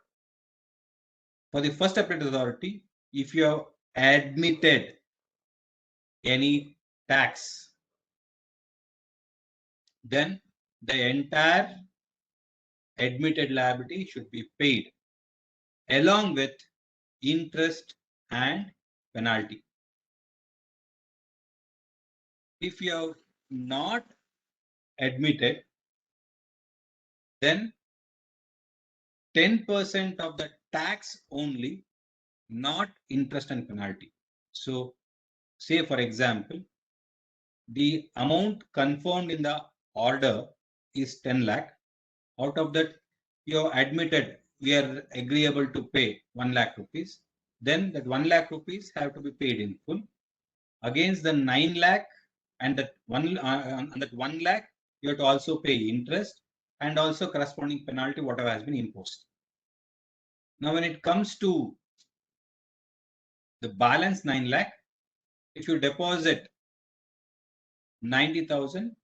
Speaker 2: For the first appellate authority, if you have admitted any tax, then the entire admitted liability should be paid along with interest and penalty. If you have not admitted, then 10% of the tax only, not interest and penalty. So say for example, the amount confirmed in the order is 10 lakh. Out of that, you have admitted we are agreeable to pay 1 lakh rupees. Then that 1 lakh rupees have to be paid in full. Against the 9 lakh and that 1 lakh, you have to also pay interest and also corresponding penalty, whatever has been imposed. Now, when it comes to the balance 9 lakh, if you deposit 90,000,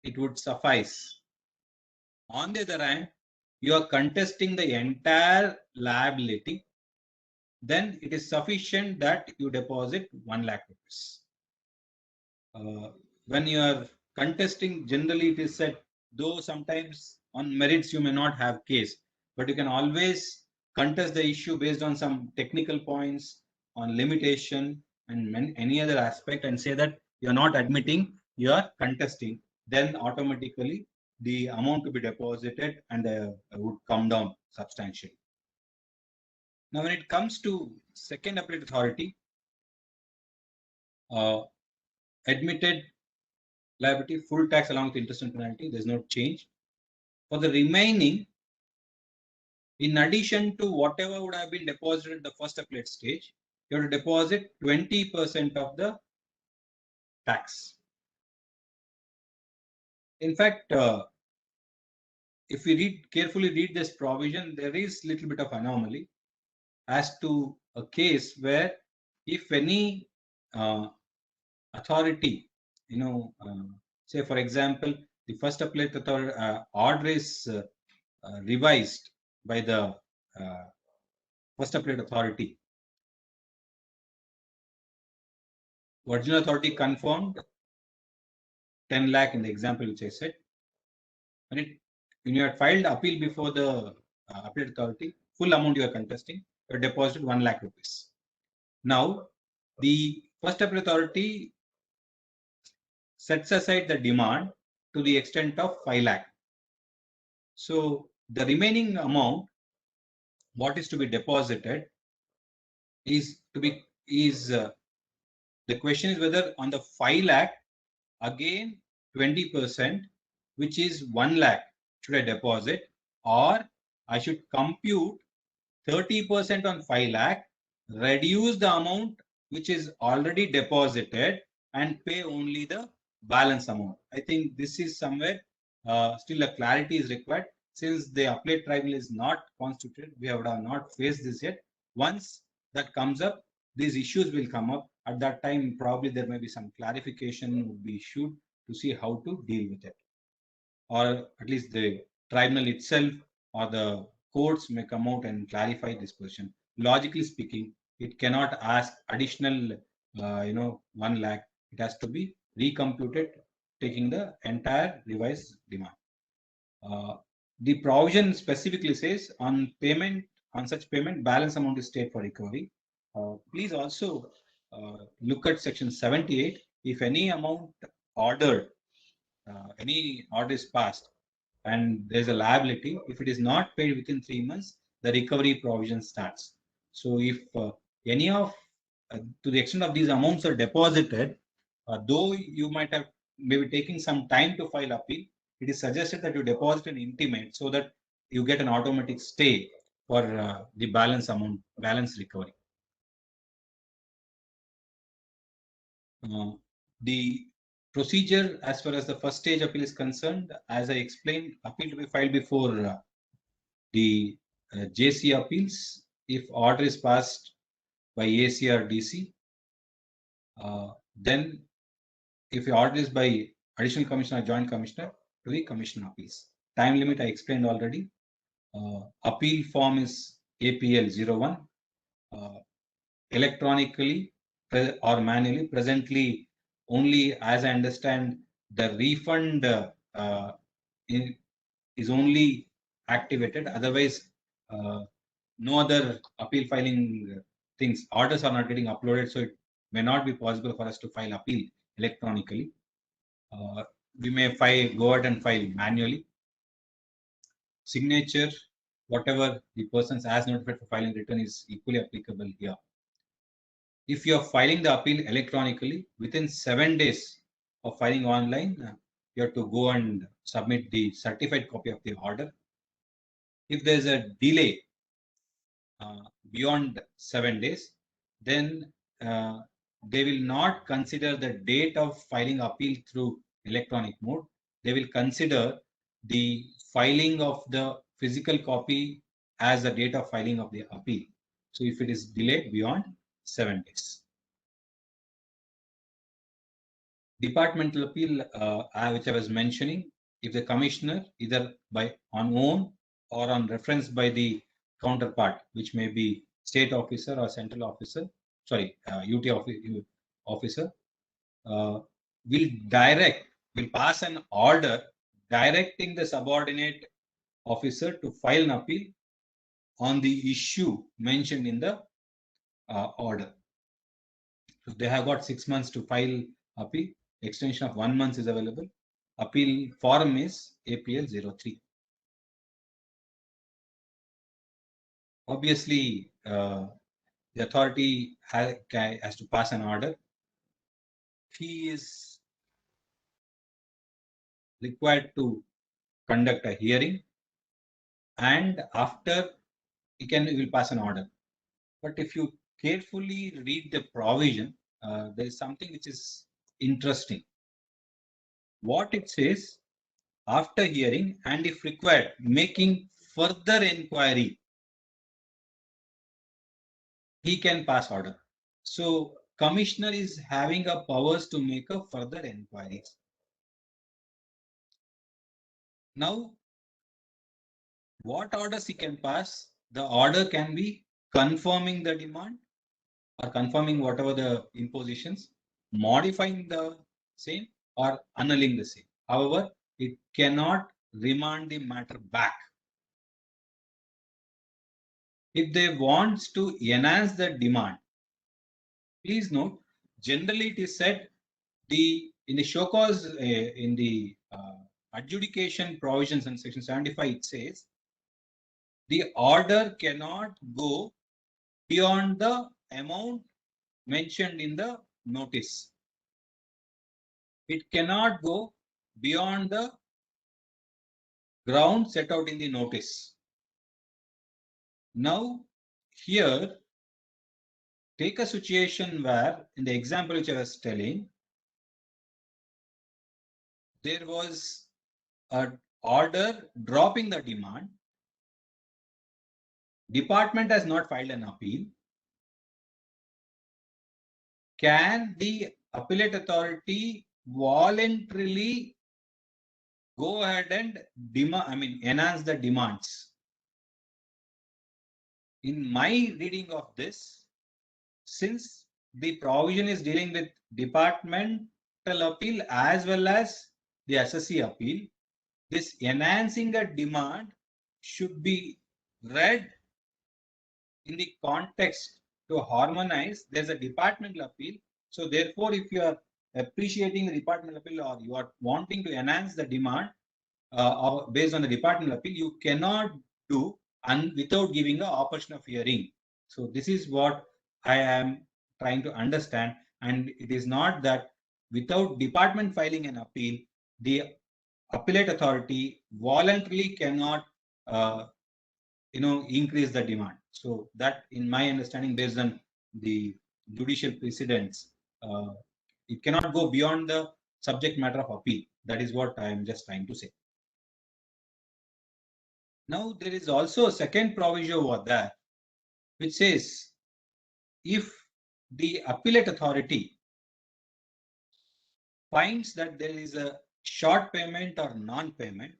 Speaker 2: it would suffice. On the other hand, you are contesting the entire liability, then it is sufficient that you deposit 1 lakh rupees. When you are contesting, generally it is said, though sometimes on merits you may not have case, but you can always contest the issue based on some technical points, on limitation and any other aspect, and say that you are not admitting, you are contesting, then automatically the amount to be deposited and would come down substantially. Now, when it comes to second appellate authority, admitted liability, full tax along with interest and penalty, there's no change. For the remaining, in addition to whatever would have been deposited at the first appellate stage, you have to deposit 20% of the tax. In fact, if we carefully read this provision, there is a little bit of anomaly as to a case where if any authority, say for example, the first appellate authority order is revised by the first appellate authority. Original authority confirmed 10 lakh in the example which I said. When you had filed appeal before the appellate authority, full amount you are contesting, you are deposited 1 lakh rupees. Now, the first appellate authority sets aside the demand to the extent of 5 lakh. So the remaining amount, what is to be deposited, the question is whether on the 5 lakh, again 20%, which is 1 lakh, should I deposit, or I should compute 30% on 5 lakh, reduce the amount which is already deposited and pay only the balance amount. I think this is somewhere still a clarity is required. Since the appellate tribunal is not constituted, we have not faced this yet. Once that comes up, these issues will come up. At that time, probably there may be some clarification would be issued to see how to deal with it. Or at least the tribunal itself or the courts may come out and clarify this position. Logically speaking, it cannot ask additional, 1 lakh. It has to be recomputed, taking the entire revised demand. the provision specifically says on such payment, balance amount is stayed for recovery. Please also look at section 78. If any amount ordered, any order is passed and there's a liability, if it is not paid within 3 months, the recovery provision starts. So if any of, to the extent of these amounts are deposited, though you might have maybe taking some time to file appeal, it is suggested that you deposit an intimate so that you get an automatic stay for the balance recovery. The procedure as far as the first stage appeal is concerned, as I explained, appeal to be filed before the JC appeals if order is passed by AC or DC. Then if the order is by additional commissioner or joint commissioner, to the commission appeals. Time limit I explained already. Appeal form is APL 01. Electronically or manually. Presently, only as I understand, the refund is only activated. Otherwise, no other appeal filing things. Orders are not getting uploaded, so it may not be possible for us to file appeal electronically. We may go ahead and file manually. Signature, whatever the person has notified for filing return is equally applicable here. If you are filing the appeal electronically, within 7 days of filing online, you have to go and submit the certified copy of the order. If there is a delay beyond 7 days, then they will not consider the date of filing appeal through electronic mode. They will consider the filing of the physical copy as the date of filing of the appeal. So if it is delayed beyond 7 days. Departmental appeal, which I was mentioning, if the commissioner either on own or on reference by the counterpart, which may be state officer or central officer, UT officer, will pass an order directing the subordinate officer to file an appeal on the issue mentioned in the order. So they have got 6 months to file appeal. Extension of 1 month is available. Appeal form is APL 03. Obviously, the authority has to pass an order. He is required to conduct a hearing, and after he will pass an order. But if you carefully read the provision, there is something which is interesting. What it says, after hearing and if required, making further inquiry, he can pass order. So commissioner is having a powers to make a further inquiries. Now, what orders he can pass? The order can be confirming the demand or confirming whatever the impositions, modifying the same or annulling the same. However, it cannot remand the matter back. If they want to enhance the demand, please note, generally it is said in the show cause, in the adjudication provisions in section 75, it says the order cannot go beyond the amount mentioned in the notice. It cannot go beyond the ground set out in the notice. Now, here, take a situation where, in the example which I was telling, there was an order dropping the demand. Department has not filed an appeal. Can the appellate authority voluntarily go ahead and enhance the demands? In my reading of this, since the provision is dealing with departmental appeal as well as the assessee appeal, this enhancing a demand should be read in the context to harmonize. There's a departmental appeal. So therefore, if you are appreciating the departmental appeal or you are wanting to enhance the demand based on the departmental appeal, you cannot do without giving an option of hearing. So this is what I am trying to understand. And it is not that without department filing an appeal, the appellate authority voluntarily cannot increase the demand. So that, in my understanding, based on the judicial precedents, it cannot go beyond the subject matter of appeal. That is what I am just trying to say. Now there is also a second provision over there which says if the appellate authority finds that there is a short payment or non-payment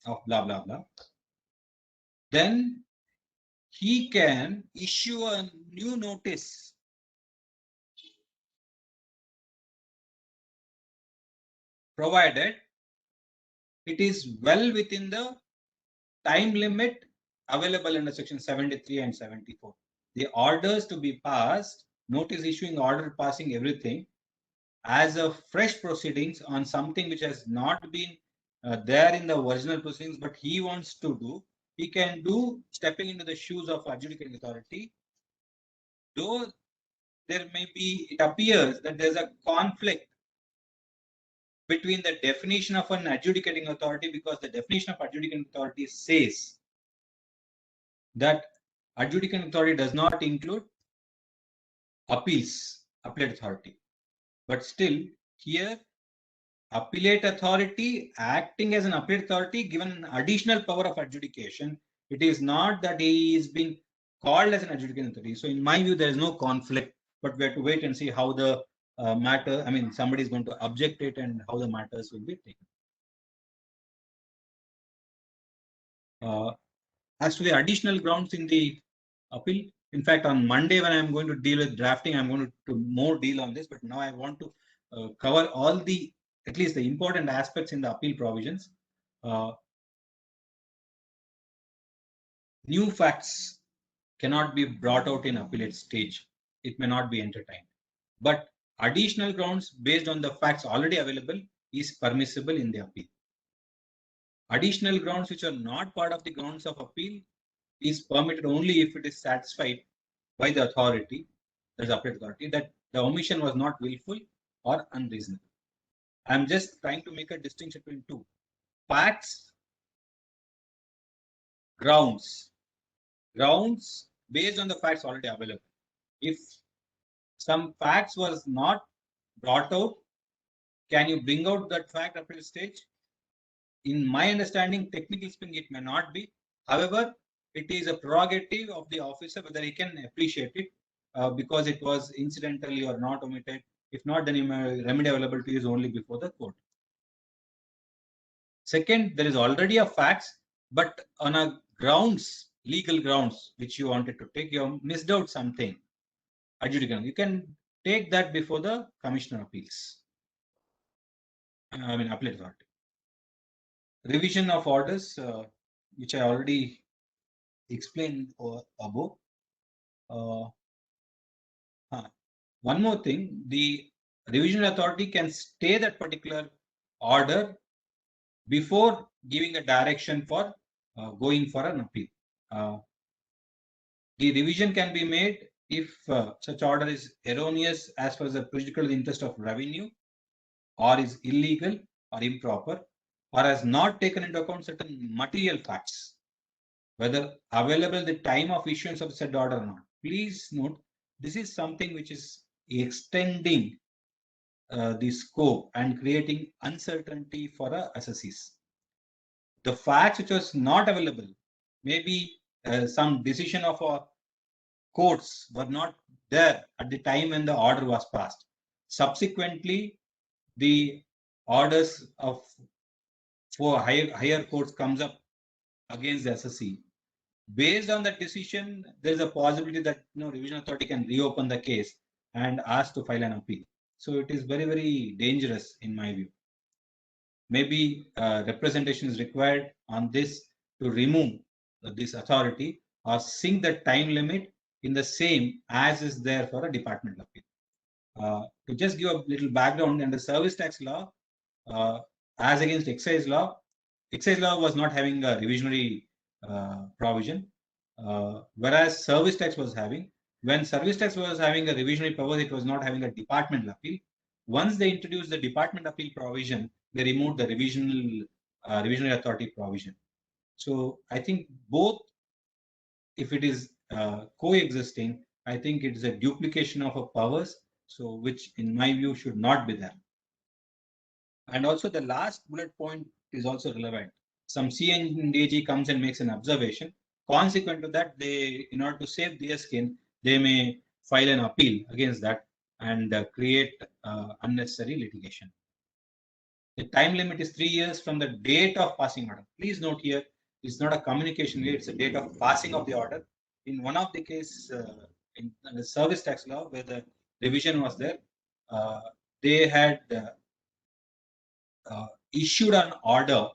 Speaker 2: of blah blah blah, then he can issue a new notice provided it is well within the time limit available under section 73 and 74. The orders to be passed, notice issuing, order passing, everything as a fresh proceedings on something which has not been there in the original proceedings, but he wants to do, he can do stepping into the shoes of adjudicating authority. Though there may be, it appears that there's a conflict between the definition of an adjudicating authority, because the definition of adjudicating authority says that adjudicating authority does not include appeals, appellate authority. But still, here, appellate authority acting as an appellate authority given an additional power of adjudication. It is not that he is being called as an adjudicating authority. So in my view, there is no conflict, but we have to wait and see how the matter, somebody is going to object it and how the matters will be taken. As to the additional grounds in the appeal, in fact, on Monday when I'm going to deal with drafting, I'm going to more deal on this, but now I want to cover all the, at least the important aspects in the appeal provisions. New facts cannot be brought out in appellate stage. It may not be entertained. But additional grounds based on the facts already available is permissible in the appeal. Additional grounds which are not part of the grounds of appeal is permitted only if it is satisfied by the authority, that is appellate authority, that the omission was not willful or unreasonable. I am just trying to make a distinction between two: facts, grounds. Grounds based on the facts already available. If some facts was not brought out, can you bring out that fact at this stage? In my understanding, technically speaking, it may not be. However, it is a prerogative of the officer whether he can appreciate it because it was incidentally or not omitted. If not, then remedy available to you is only before the court. Second, there is already a facts, but on a grounds, legal grounds, which you wanted to take, you have missed out something. Adjudicating, you can take that before the Commissioner of Appeals. Appellate authority. Revision of orders, which I already explained above. One more thing, the revision authority can stay that particular order before giving a direction for going for an appeal. The revision can be made if such order is erroneous as far as the prejudicial interest of revenue, or is illegal or improper, or has not taken into account certain material facts, whether available at the time of issuance of said order or not. Please note, this is something which is extending the scope and creating uncertainty for assessees. The facts which was not available, maybe some decision of a courts were not there at the time when the order was passed. Subsequently, the orders of for higher courts comes up against the SSC. Based on that decision, there is a possibility that revision authority can reopen the case and ask to file an appeal. So it is very, very dangerous in my view. maybe representation is required on this to remove this authority or sync the time limit in the same as is there for a departmental appeal. To just give a little background, under service tax law, as against excise law was not having a revisionary provision, whereas service tax was having. When service tax was having a revisionary power, it was not having a departmental appeal. Once they introduced the department appeal provision, they removed the revisionary authority provision. So I think both, if it is coexisting, I think it is a duplication of a powers, so which in my view should not be there. And also the last bullet point is also relevant. Some CA and AG comes and makes an observation. Consequent to that, they, in order to save their skin, they may file an appeal against that and create unnecessary litigation. The time limit is 3 years from the date of passing order. Please note here, it's not a communication rate, it's a date of passing of the order. In one of the case, in the service tax law, where the revision was there, they had issued an order,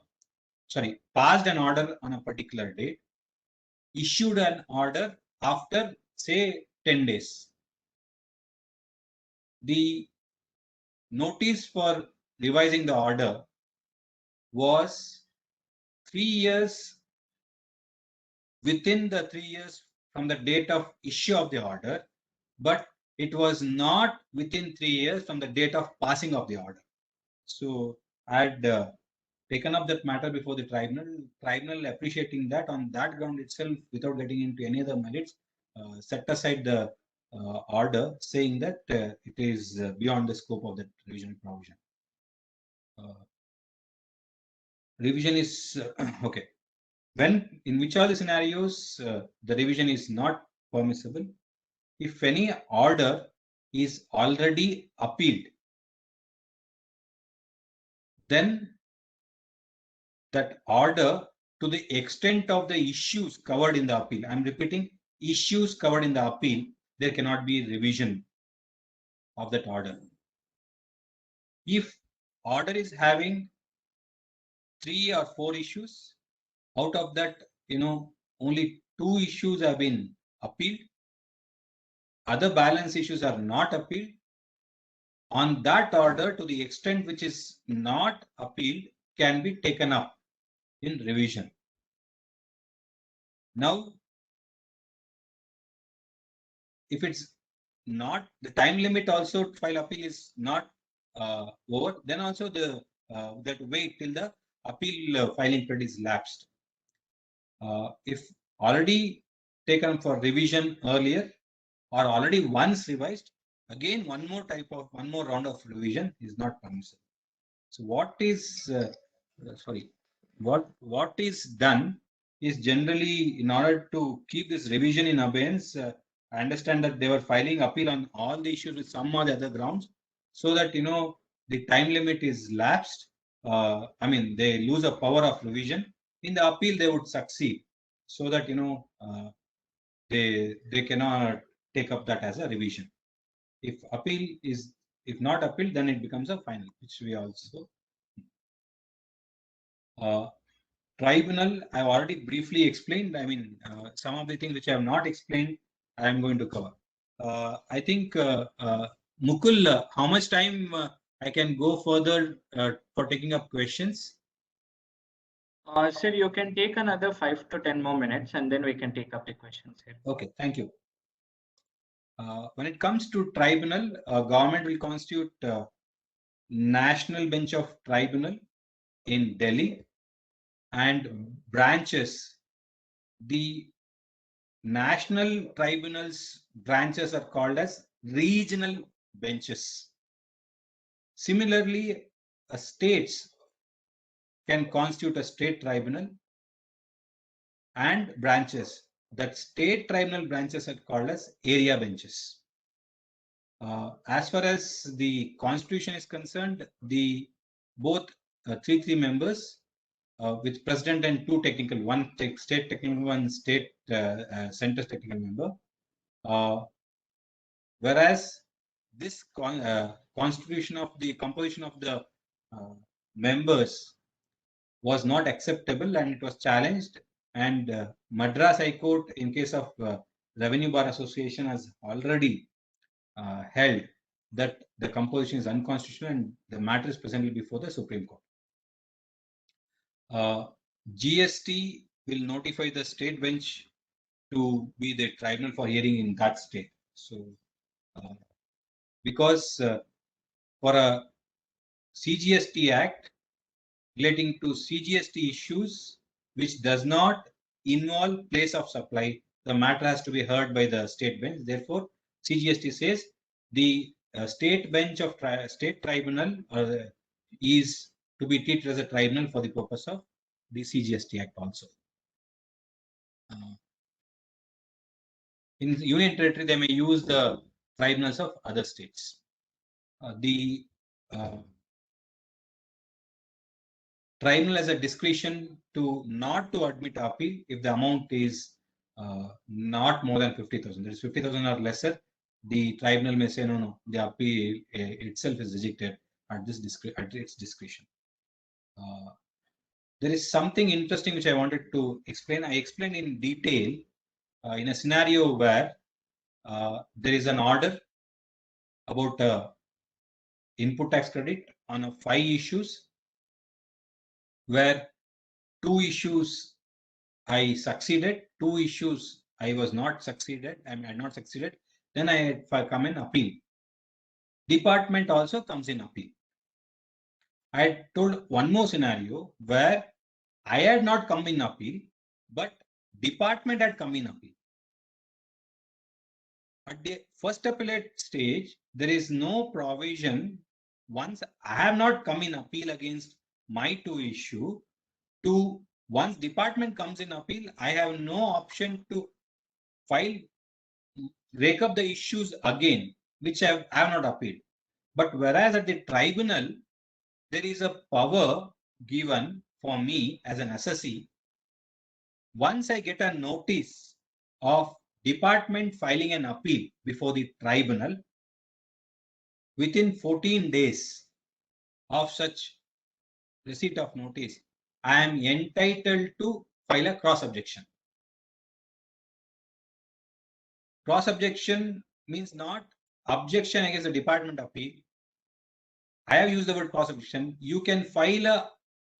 Speaker 2: passed an order on a particular date, issued an order after, say, 10 days. The notice for revising the order was 3 years, within the 3 years from the date of issue of the order, but it was not within 3 years from the date of passing of the order. So I had taken up that matter before the tribunal appreciating that, on that ground itself, without getting into any other merits, set aside the order, saying that it is beyond the scope of that revision provision. Revision is okay. When, in which all the scenarios the revision is not permissible? If any order is already appealed, then that order, to the extent of the issues covered in the appeal, I'm repeating, issues covered in the appeal, there cannot be revision of that order. If order is having 3 or 4 issues, out of that, only 2 issues have been appealed, other balance issues are not appealed, on that order, to the extent which is not appealed, can be taken up in revision. Now, if it's not, the time limit also to file appeal is not over, then also the that wait till the appeal filing period is lapsed. If already taken for revision earlier or already once revised, again one more round of revision is not permissible. So what is what is done is, generally, in order to keep this revision in abeyance, I understand that they were filing appeal on all the issues with some or the other grounds, so that the time limit is lapsed. They lose a power of revision. In the appeal, they would succeed, so that they cannot take up that as a revision. If not appealed, then it becomes a final, which we also. Tribunal, I've already briefly explained. Some of the things which I have not explained, I am going to cover. I think, Mukul, how much time I can go further for taking up questions?
Speaker 3: Sir, you can take another 5 to 10 more minutes, and then we can take up the questions here.
Speaker 2: Okay, thank you. When it comes to tribunal, government will constitute National Bench of Tribunal in Delhi, and branches. The national tribunals branches are called as regional benches. Similarly, states can constitute a state tribunal and branches. That state tribunal branches are called as area benches. As far as the constitution is concerned, the both 3 members with president and 2 technical, one state technical, one state center technical member. Whereas this constitution of the composition of the members was not acceptable and it was challenged. And Madras High Court, in case of Revenue Bar Association, has already held that the composition is unconstitutional and the matter is presently before the Supreme Court. GST will notify the state bench to be the tribunal for hearing in that state. So, because for a CGST Act relating to CGST issues which does not involve place of supply, the matter has to be heard by the state bench. Therefore, CGST says the state bench of state tribunal is to be treated as a tribunal for the purpose of the CGST Act also. In the Union Territory, they may use the tribunals of other states. The tribunal has a discretion to not to admit appeal if the amount is not more than 50,000. There is 50,000 or lesser. The tribunal may say no, the appeal itself is rejected at its discretion. There is something interesting which I wanted to explain. I explained in detail in a scenario where there is an order about input tax credit on 5 issues, where 2 issues I succeeded, 2 issues I was not succeeded, I had not succeeded. Then I come in appeal. Department also comes in appeal. I had told one more scenario where I had not come in appeal, but department had come in appeal. At the first appellate stage, there is no provision. Once I have not come in appeal against my 2 issue, to once department comes in appeal, I have no option to rake up the issues again, which I have not appealed. But whereas at the tribunal, there is a power given for me as an assessee. Once I get a notice of department filing an appeal before the tribunal, within 14 days of such receipt of notice, I am entitled to file a cross objection. Cross objection means not objection against the department appeal. I have used the word cross objection. You can file a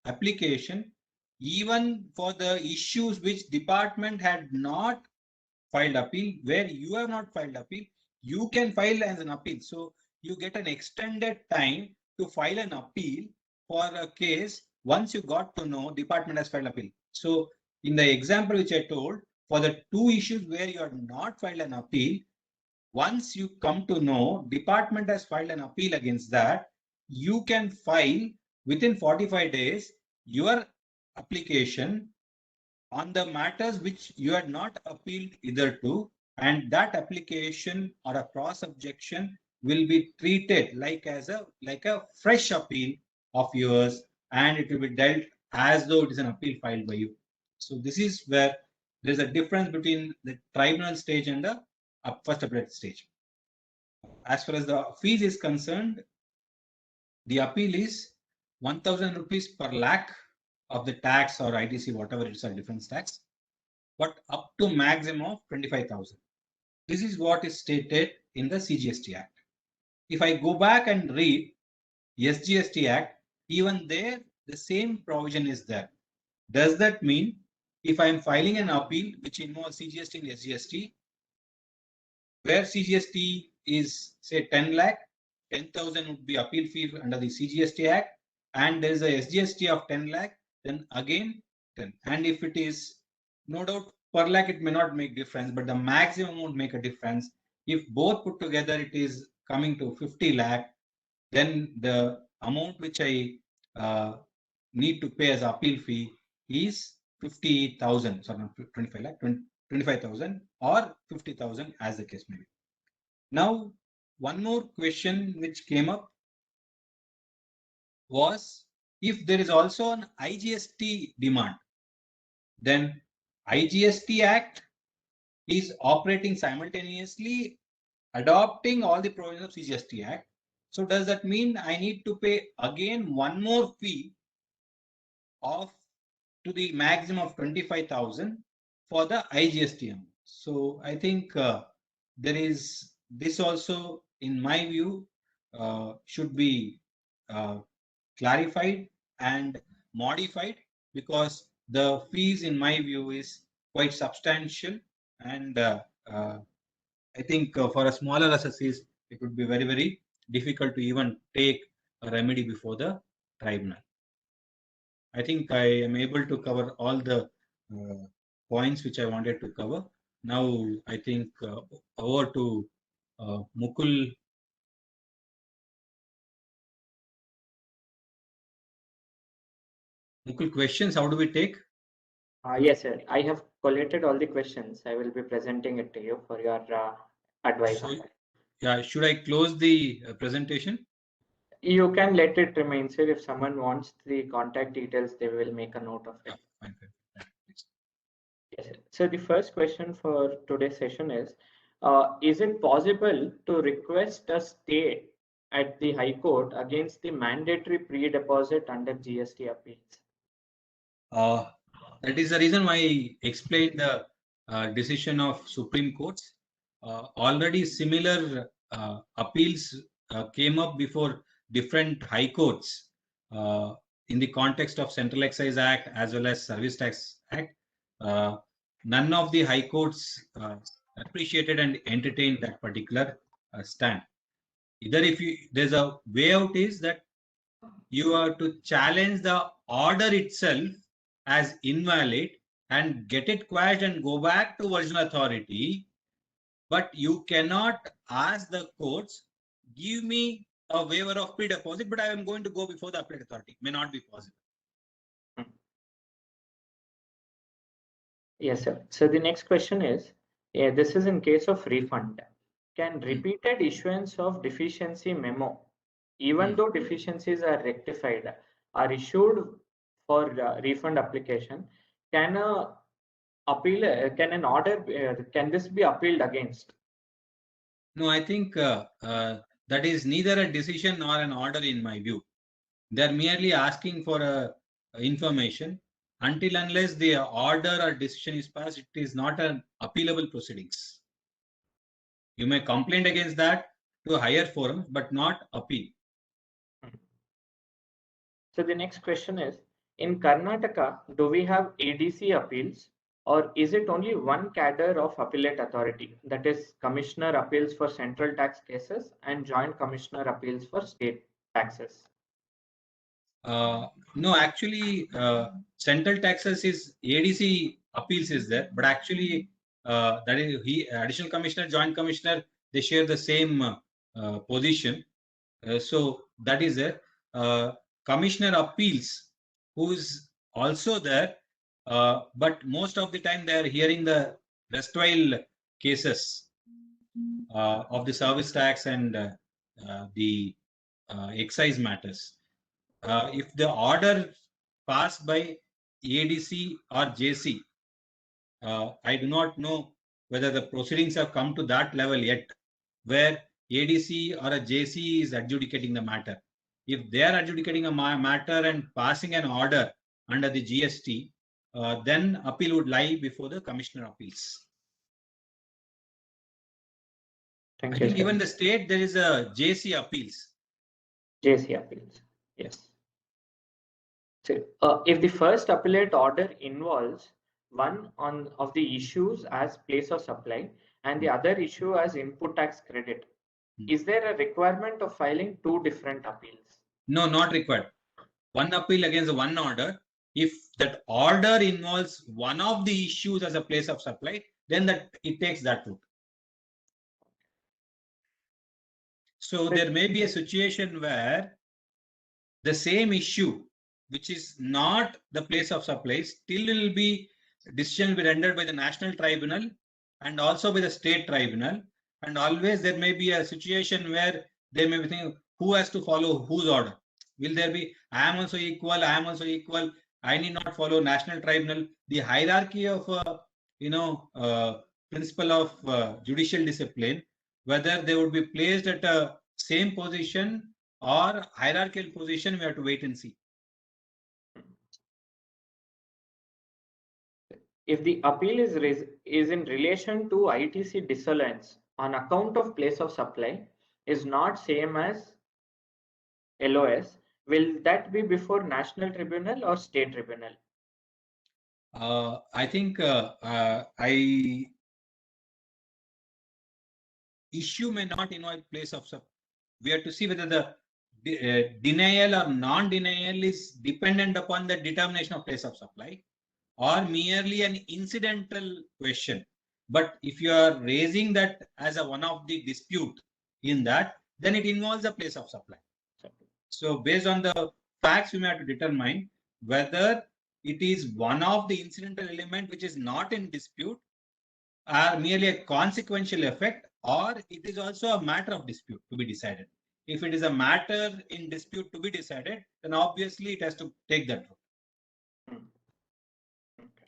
Speaker 2: application even for the issues which department had not filed appeal, where you have not filed appeal, you can file as an appeal. So you get an extended time to file an appeal for a case once you got to know department has filed appeal. So in the example which I told, for the 2 issues where you have not filed an appeal, once you come to know department has filed an appeal against that, you can file within 45 days your application on the matters which you had not appealed either to, and that application or a cross objection will be treated like a fresh appeal of yours, and it will be dealt as though it is an appeal filed by you. So this is where there is a difference between the tribunal stage and the first appellate stage. As far as the fees is concerned, the appeal is 1,000 rupees per lakh of the tax or ITC, whatever it is, a difference tax, but up to maximum of 25,000. This is what is stated in the CGST Act. If I go back and read SGST Act, even there the same provision is there. Does that mean if I am filing an appeal which involves CGST and SGST, where CGST is say 10 lakh, 10,000 would be appeal fee under the CGST Act, and there is a SGST of 10 lakh, then again 10. And if it is, no doubt per lakh it may not make difference, but the maximum would make a difference. If both put together it is coming to 50 lakh, then the amount which I need to pay as appeal fee is 50,000, sorry, not 25 lakh, 25,000 or 50,000 as the case may be. Now, one more question which came up was, if there is also an IGST demand, then IGST Act is operating simultaneously, adopting all the provisions of CGST Act. So does that mean I need to pay again one more fee of to the maximum of 25,000 for the IGST amount? So I think there is this also, in my view, should be clarified and modified, because the fees, in my view, is quite substantial, and I think for a smaller assessees, it would be very, very difficult to even take a remedy before the tribunal. I think I am able to cover all the points which I wanted to cover. Now, I think over to Mukul. Mukul, questions, how do we take?
Speaker 3: Yes, sir. I have collated all the questions. I will be presenting it to you for your advice on that.
Speaker 2: Yeah, should I close the presentation?
Speaker 3: You can let it remain, sir. If someone wants the contact details, they will make a note of it.
Speaker 2: Yeah, fine.
Speaker 3: Yes, sir. So the first question for today's session is it possible to request a stay at the High Court against the mandatory pre-deposit under GST appeals?
Speaker 2: That is the reason why I explained the decision of Supreme Courts. Already similar appeals came up before different high courts in the context of Central Excise Act as well as Service Tax Act. None of the high courts appreciated and entertained that particular stand. Either if there's a way out is that you have to challenge the order itself as invalid and get it quashed and go back to original authority, but you cannot ask the courts, give me a waiver of pre-deposit, but I am going to go before the appellate authority. May not be possible.
Speaker 3: Yes, sir. So the next question is, this is in case of refund. Can repeated issuance of deficiency memo, even though deficiencies are rectified, are issued for refund application, can an order, can this be appealed against?
Speaker 2: No, I think that is neither a decision nor an order in my view. They are merely asking for information. Until unless the order or decision is passed, it is not an appealable proceedings. You may complain against that to a higher forum, but not appeal.
Speaker 3: So the next question is, in Karnataka, do we have ADC appeals, or is it only one cadre of appellate authority, that is Commissioner appeals for central tax cases and Joint Commissioner appeals for state taxes?
Speaker 2: No, actually, central taxes is ADC appeals is there, but actually that is additional commissioner, joint commissioner, they share the same position. So that is there. Commissioner appeals, who is also there, but most of the time they are hearing the erstwhile cases of the service tax and the excise matters. If the order passed by ADC or JC, I do not know whether the proceedings have come to that level yet, where ADC or a JC is adjudicating the matter. If they are adjudicating a matter and passing an order under the GST, then appeal would lie before the Commissioner appeals.
Speaker 3: Thank
Speaker 2: I
Speaker 3: you,
Speaker 2: think
Speaker 3: sir.
Speaker 2: even the state, there is a JC appeals.
Speaker 3: JC appeals, yes. So, if the first appellate order involves one of the issues as place of supply and the other issue as input tax credit, is there a requirement of filing two different appeals?
Speaker 2: No, not required. One appeal against one order. If that order involves one of the issues as a place of supply, then that it takes that route. So there may be a situation where the same issue, which is not the place of supply, still will be decision will be rendered by the national tribunal and also by the state tribunal. And always there may be a situation where they may be thinking who has to follow whose order. Will there be I am also equal, I am also equal, I need not follow national tribunal. The hierarchy of principle of judicial discipline, whether they would be placed at a same position or hierarchical position, we have to wait and see.
Speaker 3: If the appeal is in relation to ITC disallowance on account of place of supply is not same as LOS, will that be before national tribunal or state tribunal?
Speaker 2: I think issue may not involve place of supply. We have to see whether the denial or non-denial is dependent upon the determination of place of supply or merely an incidental question. But if you are raising that as a one of the dispute in that, then it involves a place of supply. So based on the facts, we may have to determine whether it is one of the incidental element which is not in dispute or merely a consequential effect, or it is also a matter of dispute to be decided. If it is a matter in dispute to be decided, then obviously it has to take that route.
Speaker 3: Okay.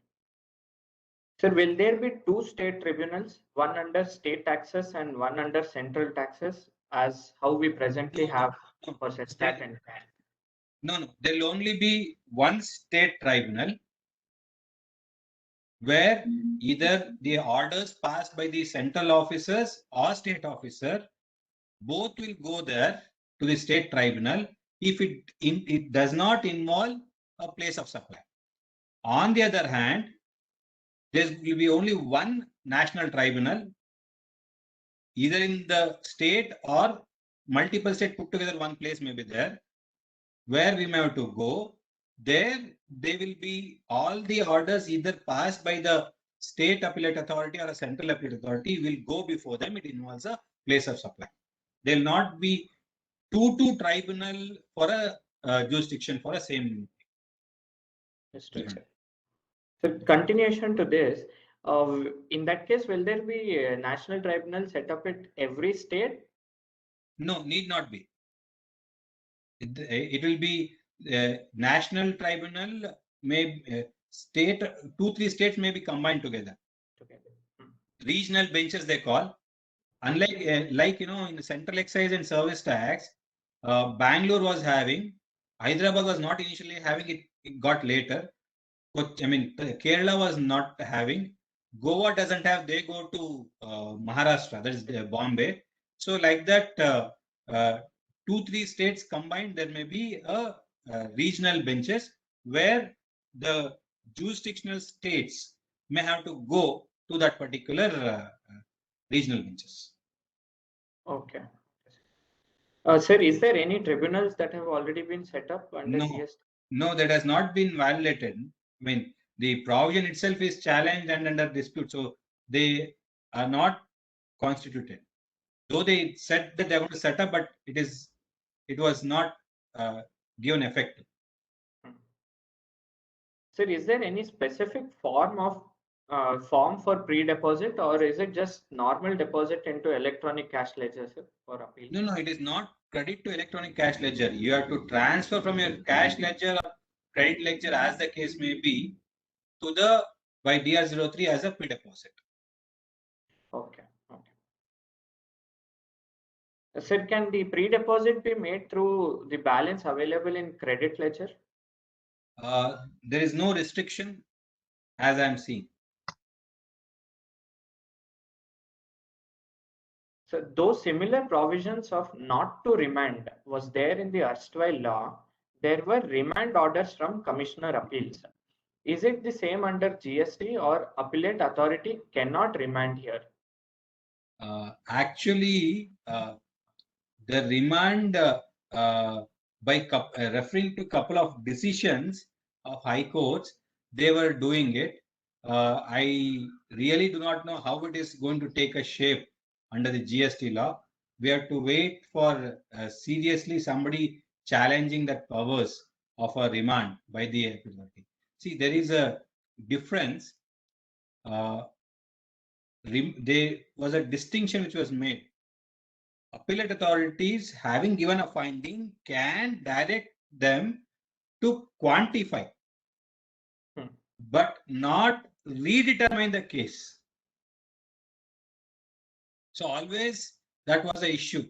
Speaker 3: Sir, will there be two state tribunals, one under state taxes and one under central taxes, as how we presently have for SESTAT and CAT?
Speaker 2: No, there will only be one state tribunal where either the orders passed by the central officers or state officer, both will go there to the state tribunal if it does not involve a place of supply. On the other hand, there will be only one national tribunal, either in the state or multiple state put together, one place may be there, where we may have to go. There will be all the orders either passed by the state appellate authority or a central appellate authority will go before them. It involves a place of supply. There will not be two tribunal for a jurisdiction for a same.
Speaker 3: So continuation to this, in that case, will there be a national tribunal set up at every state?
Speaker 2: No, need not be. It will be national tribunal, may state, 2-3 states may be combined together. Regional benches they call. Unlike like in the Central Excise and Service Tax, Bangalore was having, Hyderabad was not initially having it. It got later. Kerala was not having. Goa doesn't have. They go to Maharashtra. That is Bombay. So like that, 2-3 states combined, there may be a regional benches where the jurisdictional states may have to go to that particular regional benches.
Speaker 3: Okay. Sir, is there any tribunals that have already been set up under GST?
Speaker 2: No, that has not been violated. The provision itself is challenged and under dispute, so they are not constituted. Though they said that they are going to set up, but it was not given effect.
Speaker 3: Sir, is there any specific form for pre-deposit, or is it just normal deposit into electronic cash ledger, sir, for appeal?
Speaker 2: No, it is not credit to electronic cash ledger. You have to transfer from your cash ledger or credit ledger, as the case may be, to the by DR03 as a pre-deposit.
Speaker 3: Okay. Sir, can the pre-deposit be made through the balance available in credit ledger?
Speaker 2: There is no restriction, as I am seeing.
Speaker 3: So those similar provisions of not to remand was there in the erstwhile law. There were remand orders from Commissioner Appeals. Is it the same under GST, or appellate authority cannot remand here?
Speaker 2: Actually, the remand by referring to couple of decisions of high courts, they were doing it. I really do not know how it is going to take a shape under the GST law. We have to wait for seriously somebody challenging that powers of a remand by the authority. See, there is a difference. There was a distinction which was made. Appellate authorities, having given a finding, can direct them to quantify, but not redetermine the case. So always that was the issue.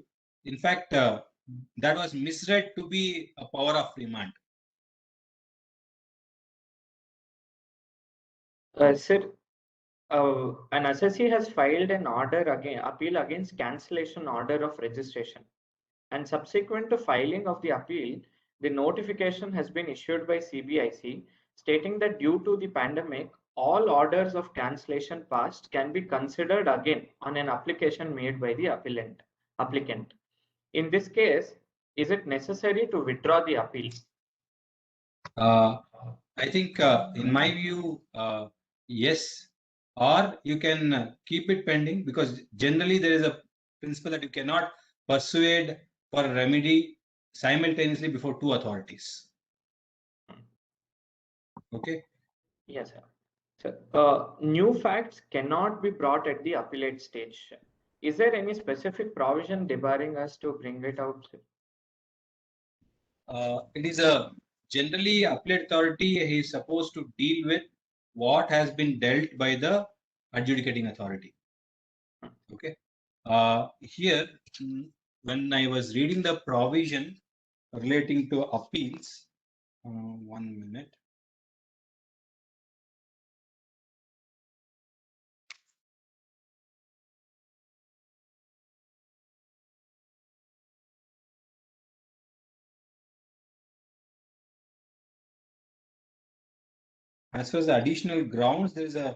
Speaker 2: in fact, that was misread to be a power of remand.
Speaker 3: Sir, an assessee has filed an appeal against cancellation order of registration, and subsequent to filing of the appeal, the notification has been issued by CBIC stating that due to the pandemic, all orders of cancellation passed can be considered again on an application made by the applicant. In this case, is it necessary to withdraw the appeal?
Speaker 2: I think, in my view, yes, or you can keep it pending, because generally there is a principle that you cannot persuade for a remedy simultaneously before two authorities. Okay.
Speaker 3: Yes, sir. So, new facts cannot be brought at the appellate stage. Is there any specific provision debarring us to bring it out, sir?
Speaker 2: It is a generally appellate authority is supposed to deal with what has been dealt by the adjudicating authority. Okay. Here, when I was reading the provision relating to appeals, 1 minute. As far as the additional grounds, there is a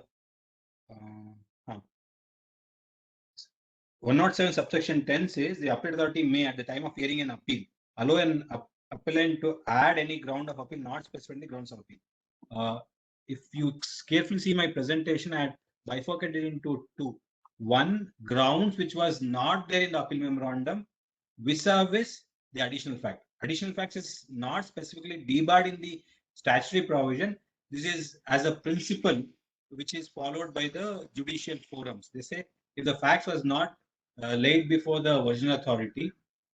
Speaker 2: 107 subsection 10 says the appellate authority may, at the time of hearing an appeal, allow an appellant to add any ground of appeal not specified in the grounds of appeal. If you carefully see my presentation, I had bifurcated into two. One, grounds which was not there in the appeal memorandum vis-a-vis the additional fact. Additional facts is not specifically debarred in the statutory provision. This is as a principle which is followed by the judicial forums. They say if the facts was not laid before the original authority,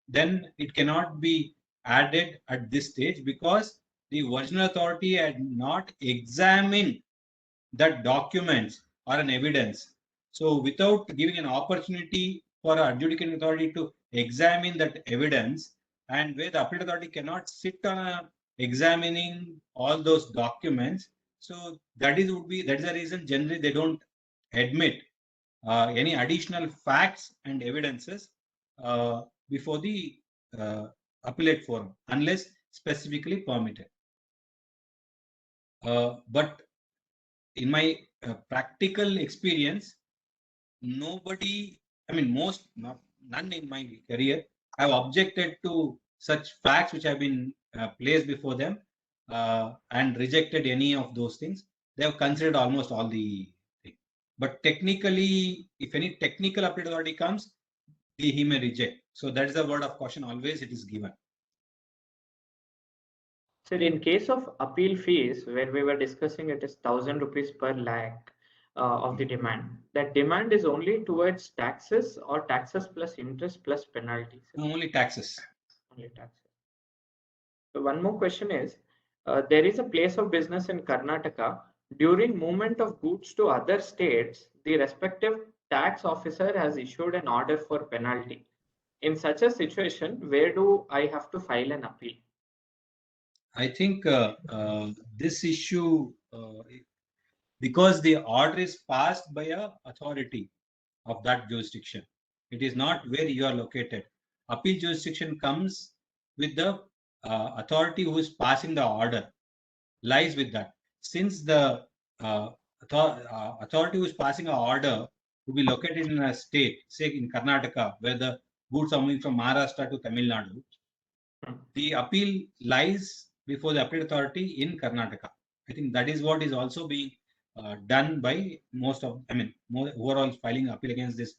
Speaker 2: then it cannot be added at this stage because the original authority had not examined that documents or an evidence. So without giving an opportunity for an adjudicating authority to examine that evidence, and where the appellate authority cannot sit on examining all those documents, so that is the reason generally they don't admit any additional facts and evidences before the appellate forum unless specifically permitted. But in my practical experience, nobody, I mean, none in my career have objected to such facts which have been placed before them and rejected any of those things. They have considered almost all the things. But technically, if any technical appellate authority comes, he may reject. So that is a word of caution always it is given.
Speaker 3: Sir, in case of appeal fees, where we were discussing it is 1,000 rupees per lakh of the demand, that demand is only towards taxes or taxes plus interest plus penalties?
Speaker 2: No, only taxes.
Speaker 3: Only taxes. So one more question is, there is a place of business in Karnataka. During movement of goods to other states, the respective tax officer has issued an order for penalty. In such a situation, where do I have to file an appeal?
Speaker 2: I think this issue, because the order is passed by a authority of that jurisdiction, it is not where you are located. Appeal jurisdiction comes with the authority who is passing the order, lies with that. Since the authority who is passing an order will be located in a state, say in Karnataka, where the goods are moving from Maharashtra to Tamil Nadu, the appeal lies before the appellate authority in Karnataka. I think that is what is also being done by most of, overall filing appeal against this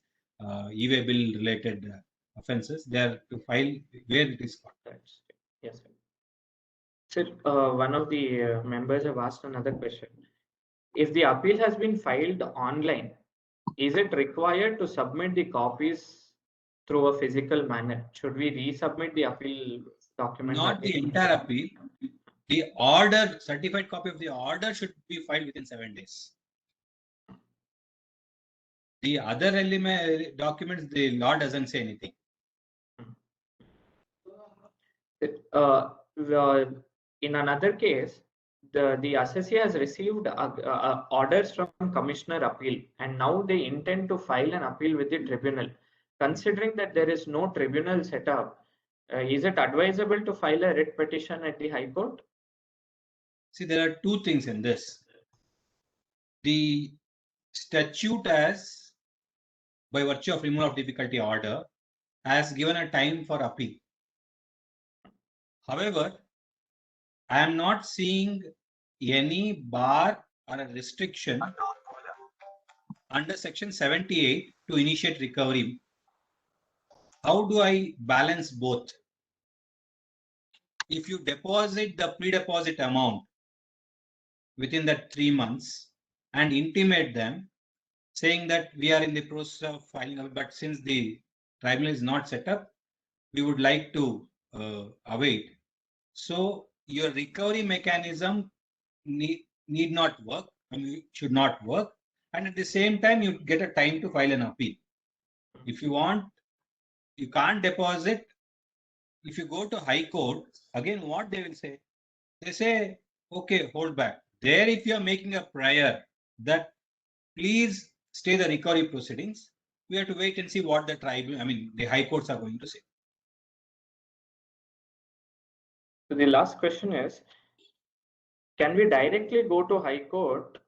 Speaker 2: e-way bill related offences. They are to file where it is caught.
Speaker 3: Yes, sir. Sir, one of the members have asked another question. If the appeal has been filed online, is it required to submit the copies through a physical manner? Should we resubmit the appeal document?
Speaker 2: Not the entire appeal. The order, certified copy of the order should be filed within 7 days. The other documents, the law doesn't say anything.
Speaker 3: In another case, the assessee has received orders from Commissioner Appeal, and now they intend to file an appeal with the tribunal. Considering that there is no tribunal set up, is it advisable to file a writ petition at the High Court?
Speaker 2: See, there are two things in this. The statute has, by virtue of removal of difficulty order, has given a time for appeal. However, I am not seeing any bar or a restriction under section 78 to initiate recovery. How do I balance both? If you deposit the pre-deposit amount within that 3 months and intimate them saying that we are in the process of filing, but since the tribunal is not set up, we would like to await. So your recovery mechanism need not work, should not work. And at the same time, you get a time to file an appeal. If you want, you can't deposit. If you go to High Court, again, what they will say? They say, okay, hold back. There, if you are making a prayer that please stay the recovery proceedings, we have to wait and see what the the High Courts are going to say.
Speaker 3: So the last question is, can we directly go to High Court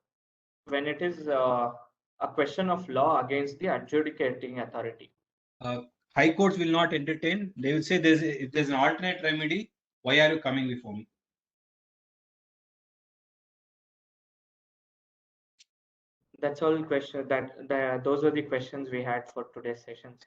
Speaker 3: when it is a question of law against the adjudicating authority?
Speaker 2: High Courts will not entertain. They will say if there's an alternate remedy, why are you coming before me?
Speaker 3: That's all question those were the questions we had for today's session.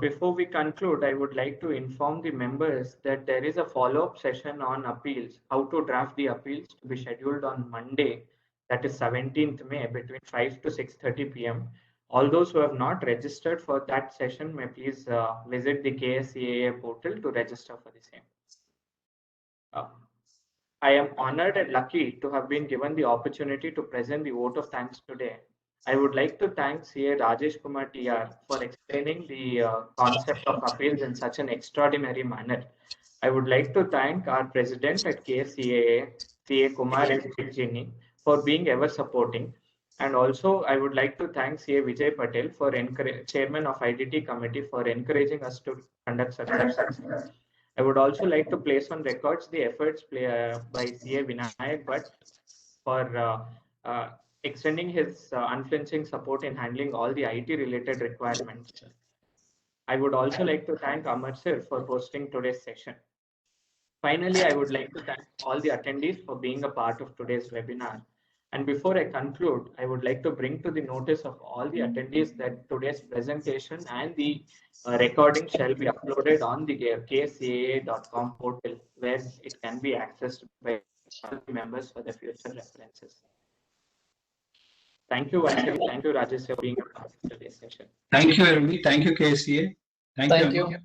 Speaker 3: Before we conclude, I would like to inform the members that there is a follow-up session on appeals, how to draft the appeals, to be scheduled on Monday, that is 17th May, between 5 to 6:30 p.m. All those who have not registered for that session may please visit the CA portal to register for the same. I am honored and lucky to have been given the opportunity to present the vote of thanks today. I would like to thank CA Rajesh Kumar TR for explaining the concept of appeals in such an extraordinary manner. I would like to thank our president at KCAA, CA Kumar Jini, for being ever supporting. And also, I would like to thank CA Vijay Patel, for chairman of IDT committee, for encouraging us to conduct such sessions. I would also like to place on records the efforts by CA Vinayak Bhatt for extending his unflinching support in handling all the IT related requirements. I would also like to thank Amar sir for hosting today's session. Finally, I would like to thank all the attendees for being a part of today's webinar. And before I conclude, I would like to bring to the notice of all the attendees that today's presentation and the recording shall be uploaded on the kscaa.com portal, where it can be accessed by all the members for the future references. Thank you once again. Thank you, Rajesh, for being a part of today's session.
Speaker 2: Thank you, everybody. Thank you, KCA.
Speaker 1: Thank you.